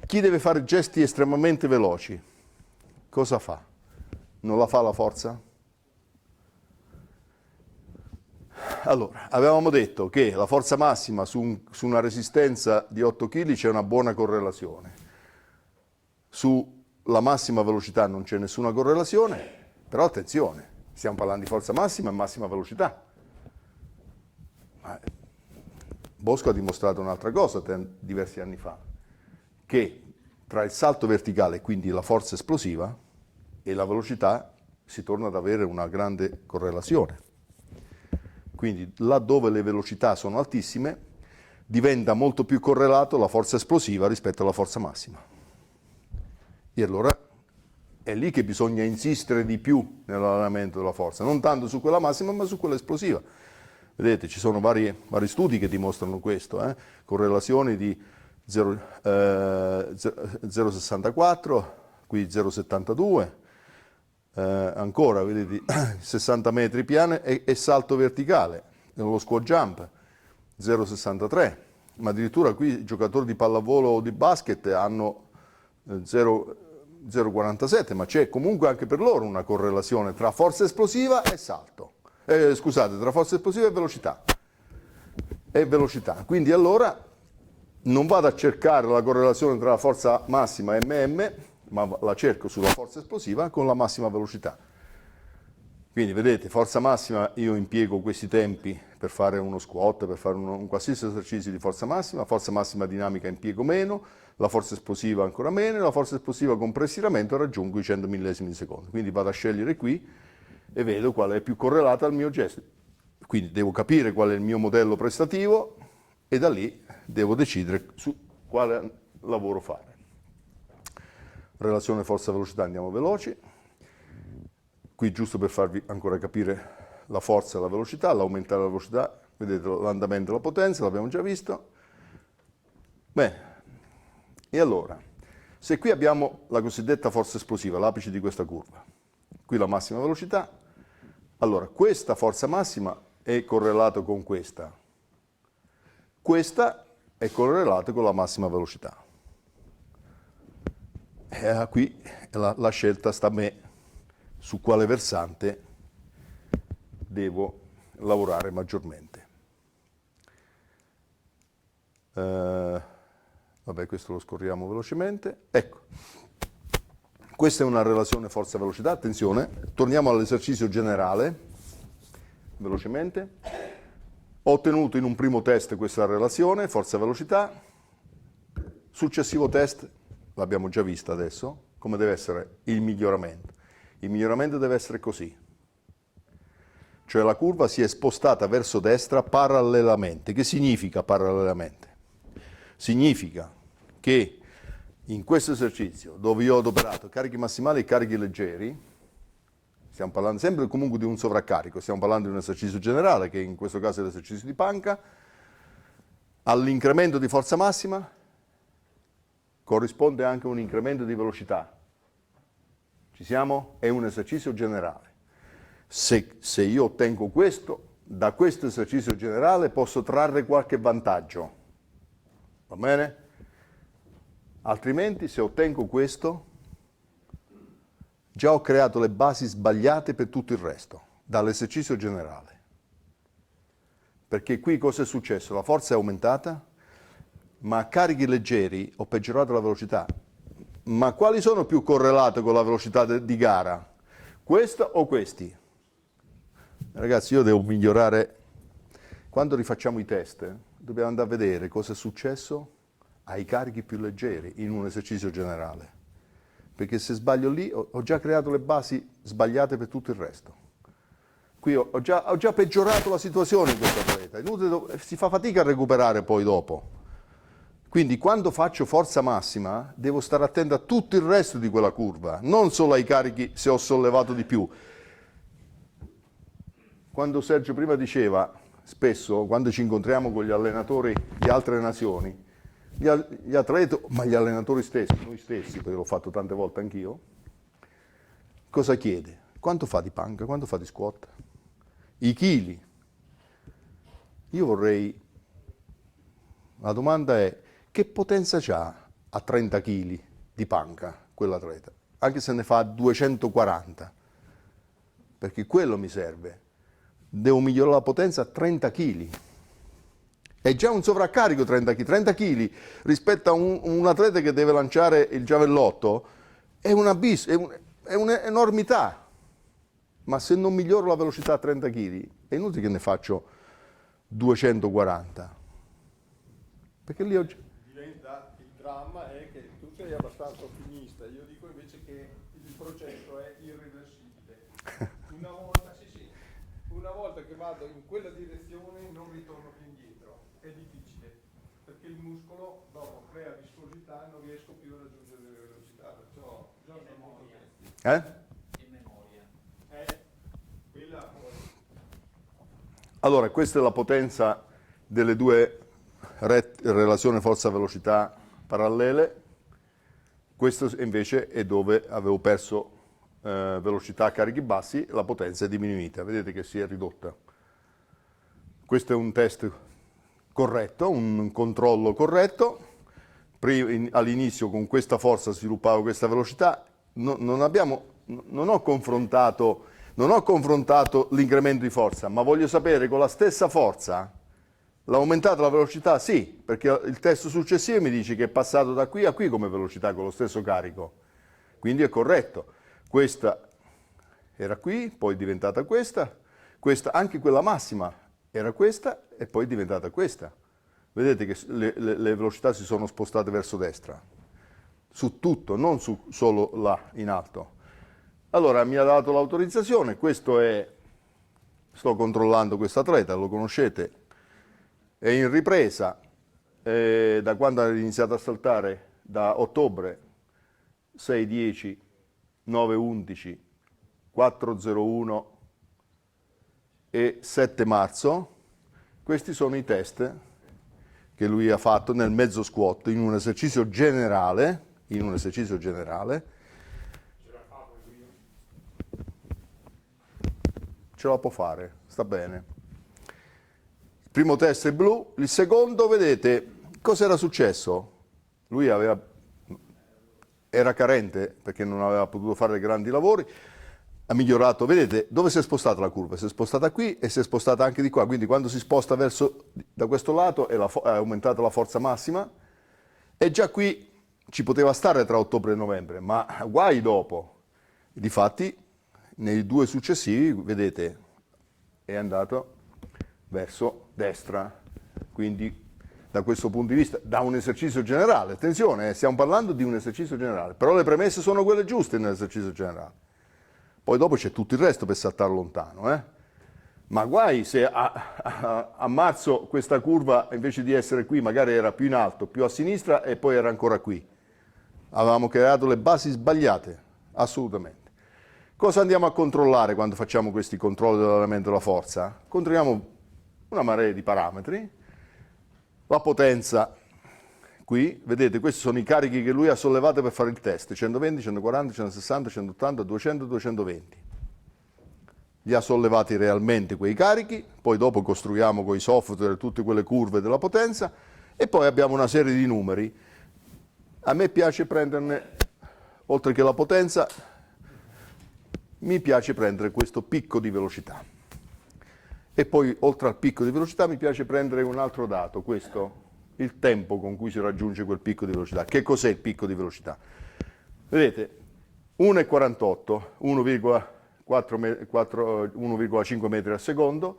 chi deve fare gesti estremamente veloci, cosa fa? Non la fa la forza? Allora, avevamo detto che la forza massima su una resistenza di 8 kg c'è una buona correlazione. Sulla massima velocità non c'è nessuna correlazione, però attenzione, stiamo parlando di forza massima e massima velocità. Bosco ha dimostrato un'altra cosa diversi anni fa, che tra il salto verticale, quindi la forza esplosiva, e la velocità si torna ad avere una grande correlazione. Quindi laddove le velocità sono altissime diventa molto più correlato la forza esplosiva rispetto alla forza massima. E allora è lì che bisogna insistere di più nell'allenamento della forza, non tanto su quella massima ma su quella esplosiva. Vedete, ci sono vari studi che dimostrano questo, correlazioni di 0,64, qui 0,72, ancora, vedete, 60 metri piane e salto verticale, lo squat jump 0,63, ma addirittura qui i giocatori di pallavolo o di basket hanno 0,47, ma c'è comunque anche per loro una correlazione tra forza esplosiva e salto, tra forza esplosiva e velocità. Quindi allora non vado a cercare la correlazione tra la forza massima e MM, ma la cerco sulla forza esplosiva con la massima velocità. Quindi vedete, forza massima, io impiego questi tempi per fare uno squat, per fare un qualsiasi esercizio di forza massima dinamica impiego meno, la forza esplosiva ancora meno, e la forza esplosiva con prestiramento raggiungo i 100 millesimi di secondo. Quindi vado a scegliere qui e vedo qual è più correlata al mio gesto. Quindi devo capire qual è il mio modello prestativo e da lì devo decidere su quale lavoro fare. Relazione forza-velocità, andiamo veloci. Qui giusto per farvi ancora capire la forza e la velocità, l'aumentare la velocità, vedete l'andamento e la potenza, l'abbiamo già visto. Bene, e allora, se qui abbiamo la cosiddetta forza esplosiva, l'apice di questa curva, qui la massima velocità, allora questa forza massima è correlata con questa è correlata con la massima velocità. qui la scelta sta a me su quale versante devo lavorare maggiormente. Vabbè, questo lo scorriamo velocemente. Ecco, questa è una relazione forza-velocità. Attenzione, torniamo all'esercizio generale, velocemente. Ho ottenuto in un primo test questa relazione, forza-velocità. Successivo test, l'abbiamo già vista adesso, come deve essere il miglioramento. Il miglioramento deve essere così. Cioè la curva si è spostata verso destra parallelamente. Che significa parallelamente? Significa che in questo esercizio, dove io ho adoperato carichi massimali e carichi leggeri, stiamo parlando sempre comunque di un sovraccarico, stiamo parlando di un esercizio generale, che in questo caso è l'esercizio di panca, all'incremento di forza massima corrisponde anche un incremento di velocità. Ci siamo? È un esercizio generale. Se io ottengo questo, da questo esercizio generale posso trarre qualche vantaggio. Va bene? Altrimenti, se ottengo questo, già ho creato le basi sbagliate per tutto il resto, dall'esercizio generale. Perché qui cosa è successo? La forza è aumentata, ma a carichi leggeri ho peggiorato la velocità. Ma quali sono più correlate con la velocità di gara? Questa o questi? Ragazzi, io devo migliorare. Quando rifacciamo i test, dobbiamo andare a vedere cosa è successo ai carichi più leggeri in un esercizio generale. Perché se sbaglio lì, ho già creato le basi sbagliate per tutto il resto. Qui ho già peggiorato la situazione in questa atleta. Inutile, si fa fatica a recuperare poi dopo. Quindi quando faccio forza massima, devo stare attento a tutto il resto di quella curva, non solo ai carichi se ho sollevato di più. Quando Sergio prima diceva, spesso, quando ci incontriamo con gli allenatori di altre nazioni, gli atleti, ma gli allenatori stessi, noi stessi, perché l'ho fatto tante volte anch'io, cosa chiede? Quanto fa di panca? Quanto fa di squat? I chili. Io vorrei... La domanda è, che potenza c'ha a 30 kg di panca quell'atleta? Anche se ne fa 240. Perché quello mi serve. Devo migliorare la potenza a 30 kg. È già un sovraccarico 30 kg. 30 kg rispetto a un atleta che deve lanciare il giavellotto è un abisso, è un'enormità. Ma se non miglioro la velocità a 30 kg, è inutile che ne faccio 240. Perché lì oggi... Diventa, il dramma è che tu sei abbastanza ottimista, io dico invece che il processo è irreversibile. Una volta che vado in quella direzione non ritorno più indietro, è difficile, perché il muscolo dopo crea viscosità e non riesco più a raggiungere le velocità, perciò già sono molto attenti. In memoria. Quella poi. Allora, questa è la potenza delle due relazioni forza-velocità parallele. Questo invece è dove avevo perso velocità a carichi bassi, la potenza è diminuita, vedete che si è ridotta. Questo è un test corretto, un controllo corretto. All'inizio con questa forza sviluppavo questa velocità, non ho confrontato l'incremento di forza, ma voglio sapere con la stessa forza l'ha aumentata la velocità? Sì, perché il test successivo mi dice che è passato da qui a qui come velocità con lo stesso carico, quindi è corretto. Questa era qui, poi è diventata questa, anche quella massima era questa e poi è diventata questa. Vedete che le velocità si sono spostate verso destra, su tutto, non solo là in alto. Allora mi ha dato l'autorizzazione, sto controllando questo atleta, lo conoscete, è in ripresa, da quando ha iniziato a saltare, da ottobre, 6-10, 9-11, 4-0-1 e 7 marzo. Questi sono i test che lui ha fatto nel mezzo squat in un esercizio generale, ce la può fare, sta bene. Il primo test è blu, il secondo, vedete, cosa era successo? Lui aveva era carente perché non aveva potuto fare grandi lavori, ha migliorato. Vedete dove si è spostata la curva? Si è spostata qui e si è spostata anche di qua, quindi quando si sposta da questo lato è aumentata la forza massima, e già qui ci poteva stare tra ottobre e novembre, ma guai dopo. Difatti nei due successivi, vedete, è andato verso destra, quindi da questo punto di vista, da un esercizio generale, attenzione, stiamo parlando di un esercizio generale, però le premesse sono quelle giuste nell'esercizio generale. Poi dopo c'è tutto il resto per saltare lontano, Ma guai se a marzo questa curva, invece di essere qui, magari era più in alto, più a sinistra e poi era ancora qui. Avevamo creato le basi sbagliate, assolutamente. Cosa andiamo a controllare quando facciamo questi controlli dell'allenamento della forza? Controlliamo una marea di parametri. La potenza, qui, vedete, questi sono i carichi che lui ha sollevato per fare il test, 120, 140, 160, 180, 200, 220. Li ha sollevati realmente quei carichi, poi dopo costruiamo con i software tutte quelle curve della potenza e poi abbiamo una serie di numeri. A me piace prenderne, oltre che la potenza, mi piace prendere questo picco di velocità. E poi, oltre al picco di velocità, mi piace prendere un altro dato, questo, il tempo con cui si raggiunge quel picco di velocità. Che cos'è il picco di velocità? Vedete, 1,48, 1,5 metri al secondo,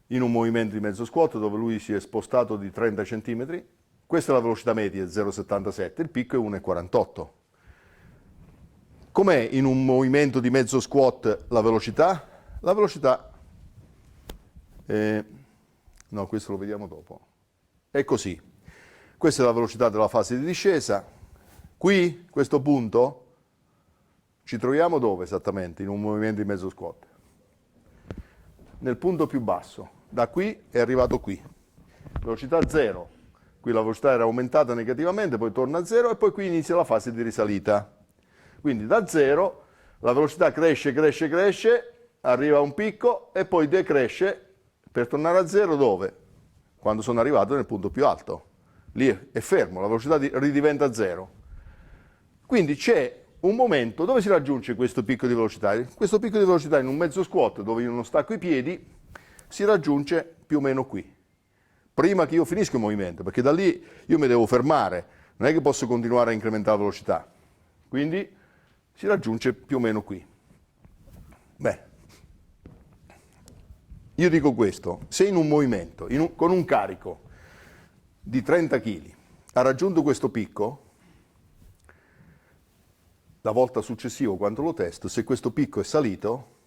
in un movimento di mezzo squat dove lui si è spostato di 30 centimetri. Questa è la velocità media, 0,77, il picco è 1,48. Com'è in un movimento di mezzo squat la velocità? La velocità... no, questo lo vediamo dopo. È così. Questa è la velocità della fase di discesa. Qui, questo punto, ci troviamo dove esattamente in un movimento di mezzo squat? Nel punto più basso. Da qui è arrivato qui. Velocità 0. Qui la velocità era aumentata negativamente, poi torna a 0 e poi qui inizia la fase di risalita. Quindi da 0 la velocità cresce, cresce, cresce, arriva a un picco e poi decresce per tornare a 0 dove? Quando sono arrivato nel punto più alto. Lì è fermo, la velocità ridiventa 0. Quindi c'è un momento dove si raggiunge questo picco di velocità. Questo picco di velocità in un mezzo squat dove io non stacco i piedi si raggiunge più o meno qui. Prima che io finisca il movimento, perché da lì io mi devo fermare, non è che posso continuare a incrementare la velocità. Quindi si raggiunge più o meno qui. Beh, io dico questo, se in un movimento, con un carico di 30 kg, ha raggiunto questo picco, la volta successiva quando lo testo, se questo picco è salito,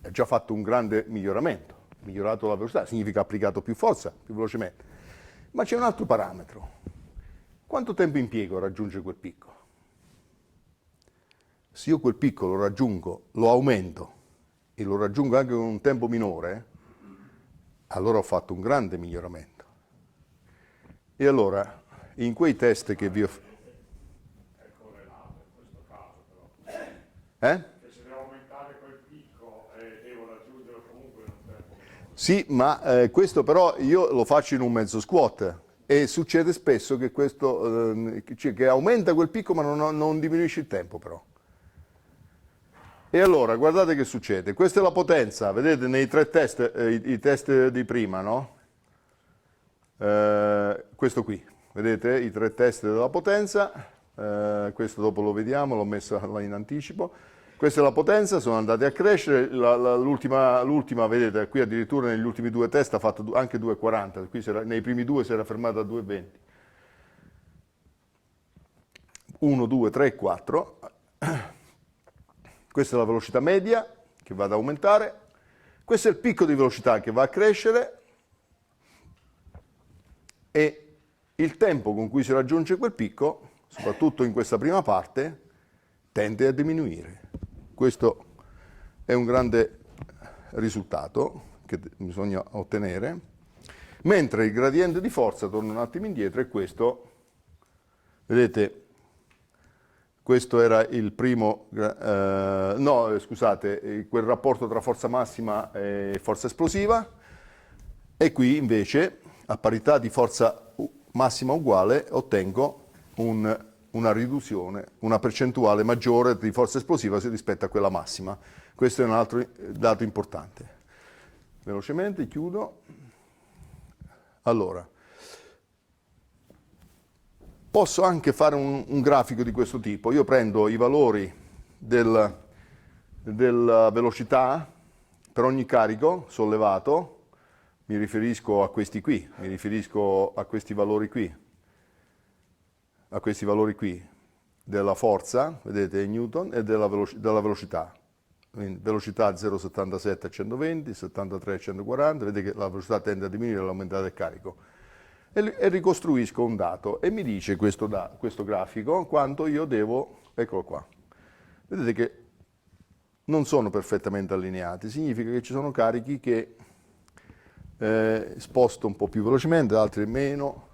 ha già fatto un grande miglioramento, migliorato la velocità, significa applicato più forza, più velocemente. Ma c'è un altro parametro. Quanto tempo impiego a raggiungere quel picco? Se io quel picco lo raggiungo, lo aumento e lo raggiungo anche con un tempo minore, allora ho fatto un grande miglioramento. E allora, in quei test che vi ho... È correlato in questo caso però. Che se devo aumentare quel picco devo raggiungerlo comunque in un tempo minore. Sì, ma questo però io lo faccio in un mezzo squat e succede spesso che questo che aumenta quel picco ma non diminuisce il tempo però. E allora, guardate che succede. Questa è la potenza, vedete nei tre test, i test di prima, no? Questo qui, vedete i tre test della potenza, questo dopo lo vediamo, l'ho messo là in anticipo. Questa è la potenza, sono andate a crescere, l'ultima, vedete, qui addirittura negli ultimi due test ha fatto anche 2,40, qui nei primi due si era fermata a 2,20. 1, 2, 3, 4. Questa è la velocità media che va ad aumentare, questo è il picco di velocità che va a crescere e il tempo con cui si raggiunge quel picco, soprattutto in questa prima parte, tende a diminuire. Questo è un grande risultato che bisogna ottenere, mentre il gradiente di forza, torno un attimo indietro, è questo, vedete. Questo era il primo, quel rapporto tra forza massima e forza esplosiva, e qui invece a parità di forza massima uguale ottengo un una riduzione, una percentuale maggiore di forza esplosiva rispetto a quella massima. Questo è un altro dato importante. Velocemente chiudo. Allora, posso anche fare un grafico di questo tipo. Io prendo i valori della velocità per ogni carico sollevato, mi riferisco a questi qui, mi riferisco a questi valori qui, della forza, vedete, Newton, e della velocità. Quindi velocità 0,77 a 120, 73 a 140, vedete che la velocità tende a diminuire all'aumentare del carico. E ricostruisco un dato e mi dice questo grafico quanto io devo, eccolo qua. Vedete che non sono perfettamente allineati, significa che ci sono carichi che sposto un po' più velocemente, altri meno,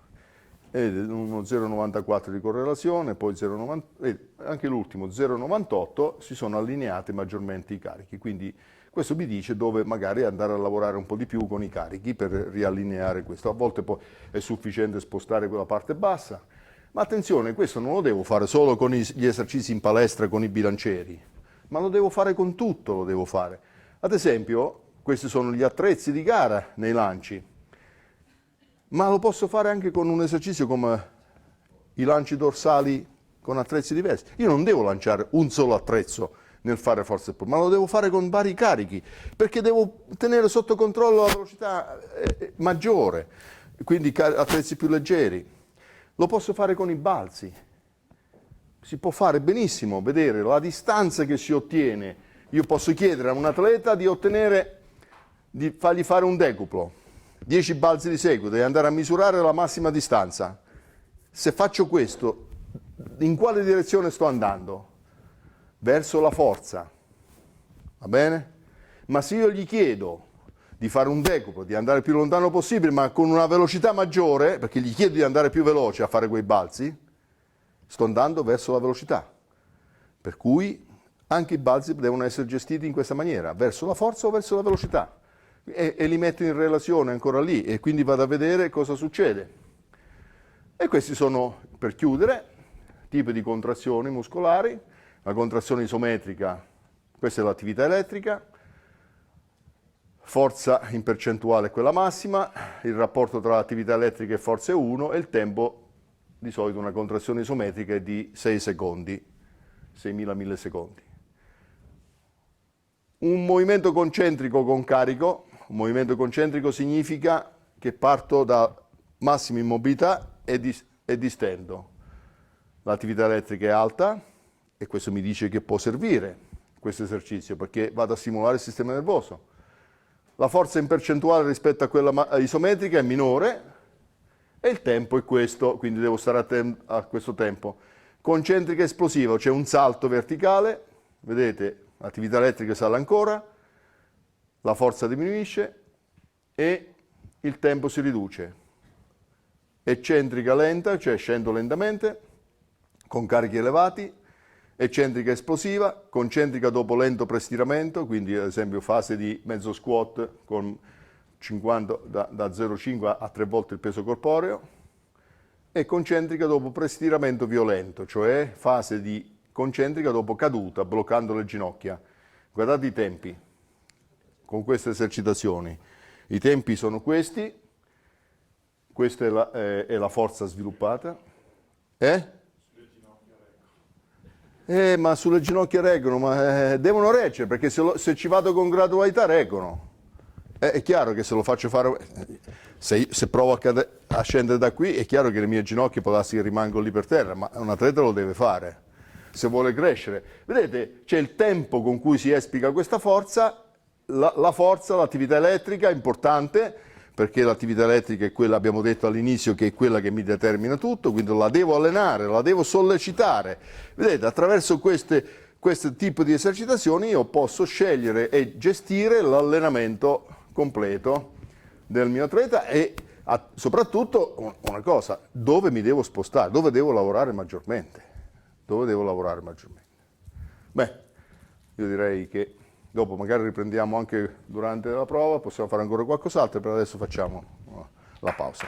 uno 0,94 di correlazione, poi 0,90, anche l'ultimo 0,98 si sono allineati maggiormente i carichi, quindi questo mi dice dove magari andare a lavorare un po' di più con i carichi per riallineare questo. A volte poi è sufficiente spostare quella parte bassa, ma attenzione, questo non lo devo fare solo con gli esercizi in palestra con i bilancieri, ma lo devo fare con tutto, lo devo fare. Ad esempio, questi sono gli attrezzi di gara nei lanci, ma lo posso fare anche con un esercizio come i lanci dorsali con attrezzi diversi. Io non devo lanciare un solo attrezzo nel fare forza, ma lo devo fare con vari carichi, perché devo tenere sotto controllo la velocità maggiore, quindi attrezzi più leggeri. Lo posso fare con i balzi. Si può fare benissimo, vedere la distanza che si ottiene. Io posso chiedere a un atleta di fargli fare un decuplo, 10 balzi di seguito e andare a misurare la massima distanza. Se faccio questo, in quale direzione sto andando? Verso la forza, va bene? Ma se io gli chiedo di fare un decuplo, di andare il più lontano possibile, ma con una velocità maggiore, perché gli chiedo di andare più veloce a fare quei balzi, sto andando verso la velocità. Per cui anche i balzi devono essere gestiti in questa maniera, verso la forza o verso la velocità. E li metto in relazione ancora lì e quindi vado a vedere cosa succede. E questi sono, per chiudere, tipi di contrazioni muscolari. La contrazione isometrica, questa è l'attività elettrica, forza in percentuale è quella massima, il rapporto tra l'attività elettrica e forza è 1 e il tempo, di solito una contrazione isometrica è di 6 secondi, 6.000 millisecondi. Un movimento concentrico con carico, un movimento concentrico significa che parto da massima immobilità e distendo. L'attività elettrica è alta e questo mi dice che può servire questo esercizio perché vado a stimolare il sistema nervoso. La forza in percentuale rispetto a quella isometrica è minore e il tempo è questo, quindi devo stare attento a questo tempo. Concentrica esplosiva, c'è un salto verticale, vedete, l'attività elettrica sale ancora, la forza diminuisce e il tempo si riduce. Eccentrica lenta, cioè scendo lentamente, con carichi elevati, eccentrica esplosiva, concentrica dopo lento prestiramento, quindi ad esempio fase di mezzo squat con 50, da 0,5 a 3 volte il peso corporeo, e concentrica dopo prestiramento violento, cioè fase di concentrica dopo caduta, bloccando le ginocchia. Guardate i tempi con queste esercitazioni. I tempi sono questi, questa è la forza sviluppata. Ma sulle ginocchia reggono, ma devono reggere, perché se ci vado con gradualità reggono. È chiaro che se lo faccio fare, se provo a scendere da qui, è chiaro che le mie ginocchia può darsi che rimangono lì per terra, ma un atleta lo deve fare, se vuole crescere. Vedete, c'è il tempo con cui si esplica questa forza, la forza, l'attività elettrica è importante, perché l'attività elettrica è quella, abbiamo detto all'inizio, che è quella che mi determina tutto, quindi la devo allenare, la devo sollecitare. Vedete, attraverso questo tipo di esercitazioni io posso scegliere e gestire l'allenamento completo del mio atleta e soprattutto una cosa, dove mi devo spostare, dove devo lavorare maggiormente. Beh, io direi che dopo magari riprendiamo anche durante la prova, possiamo fare ancora qualcos'altro, per adesso facciamo la pausa.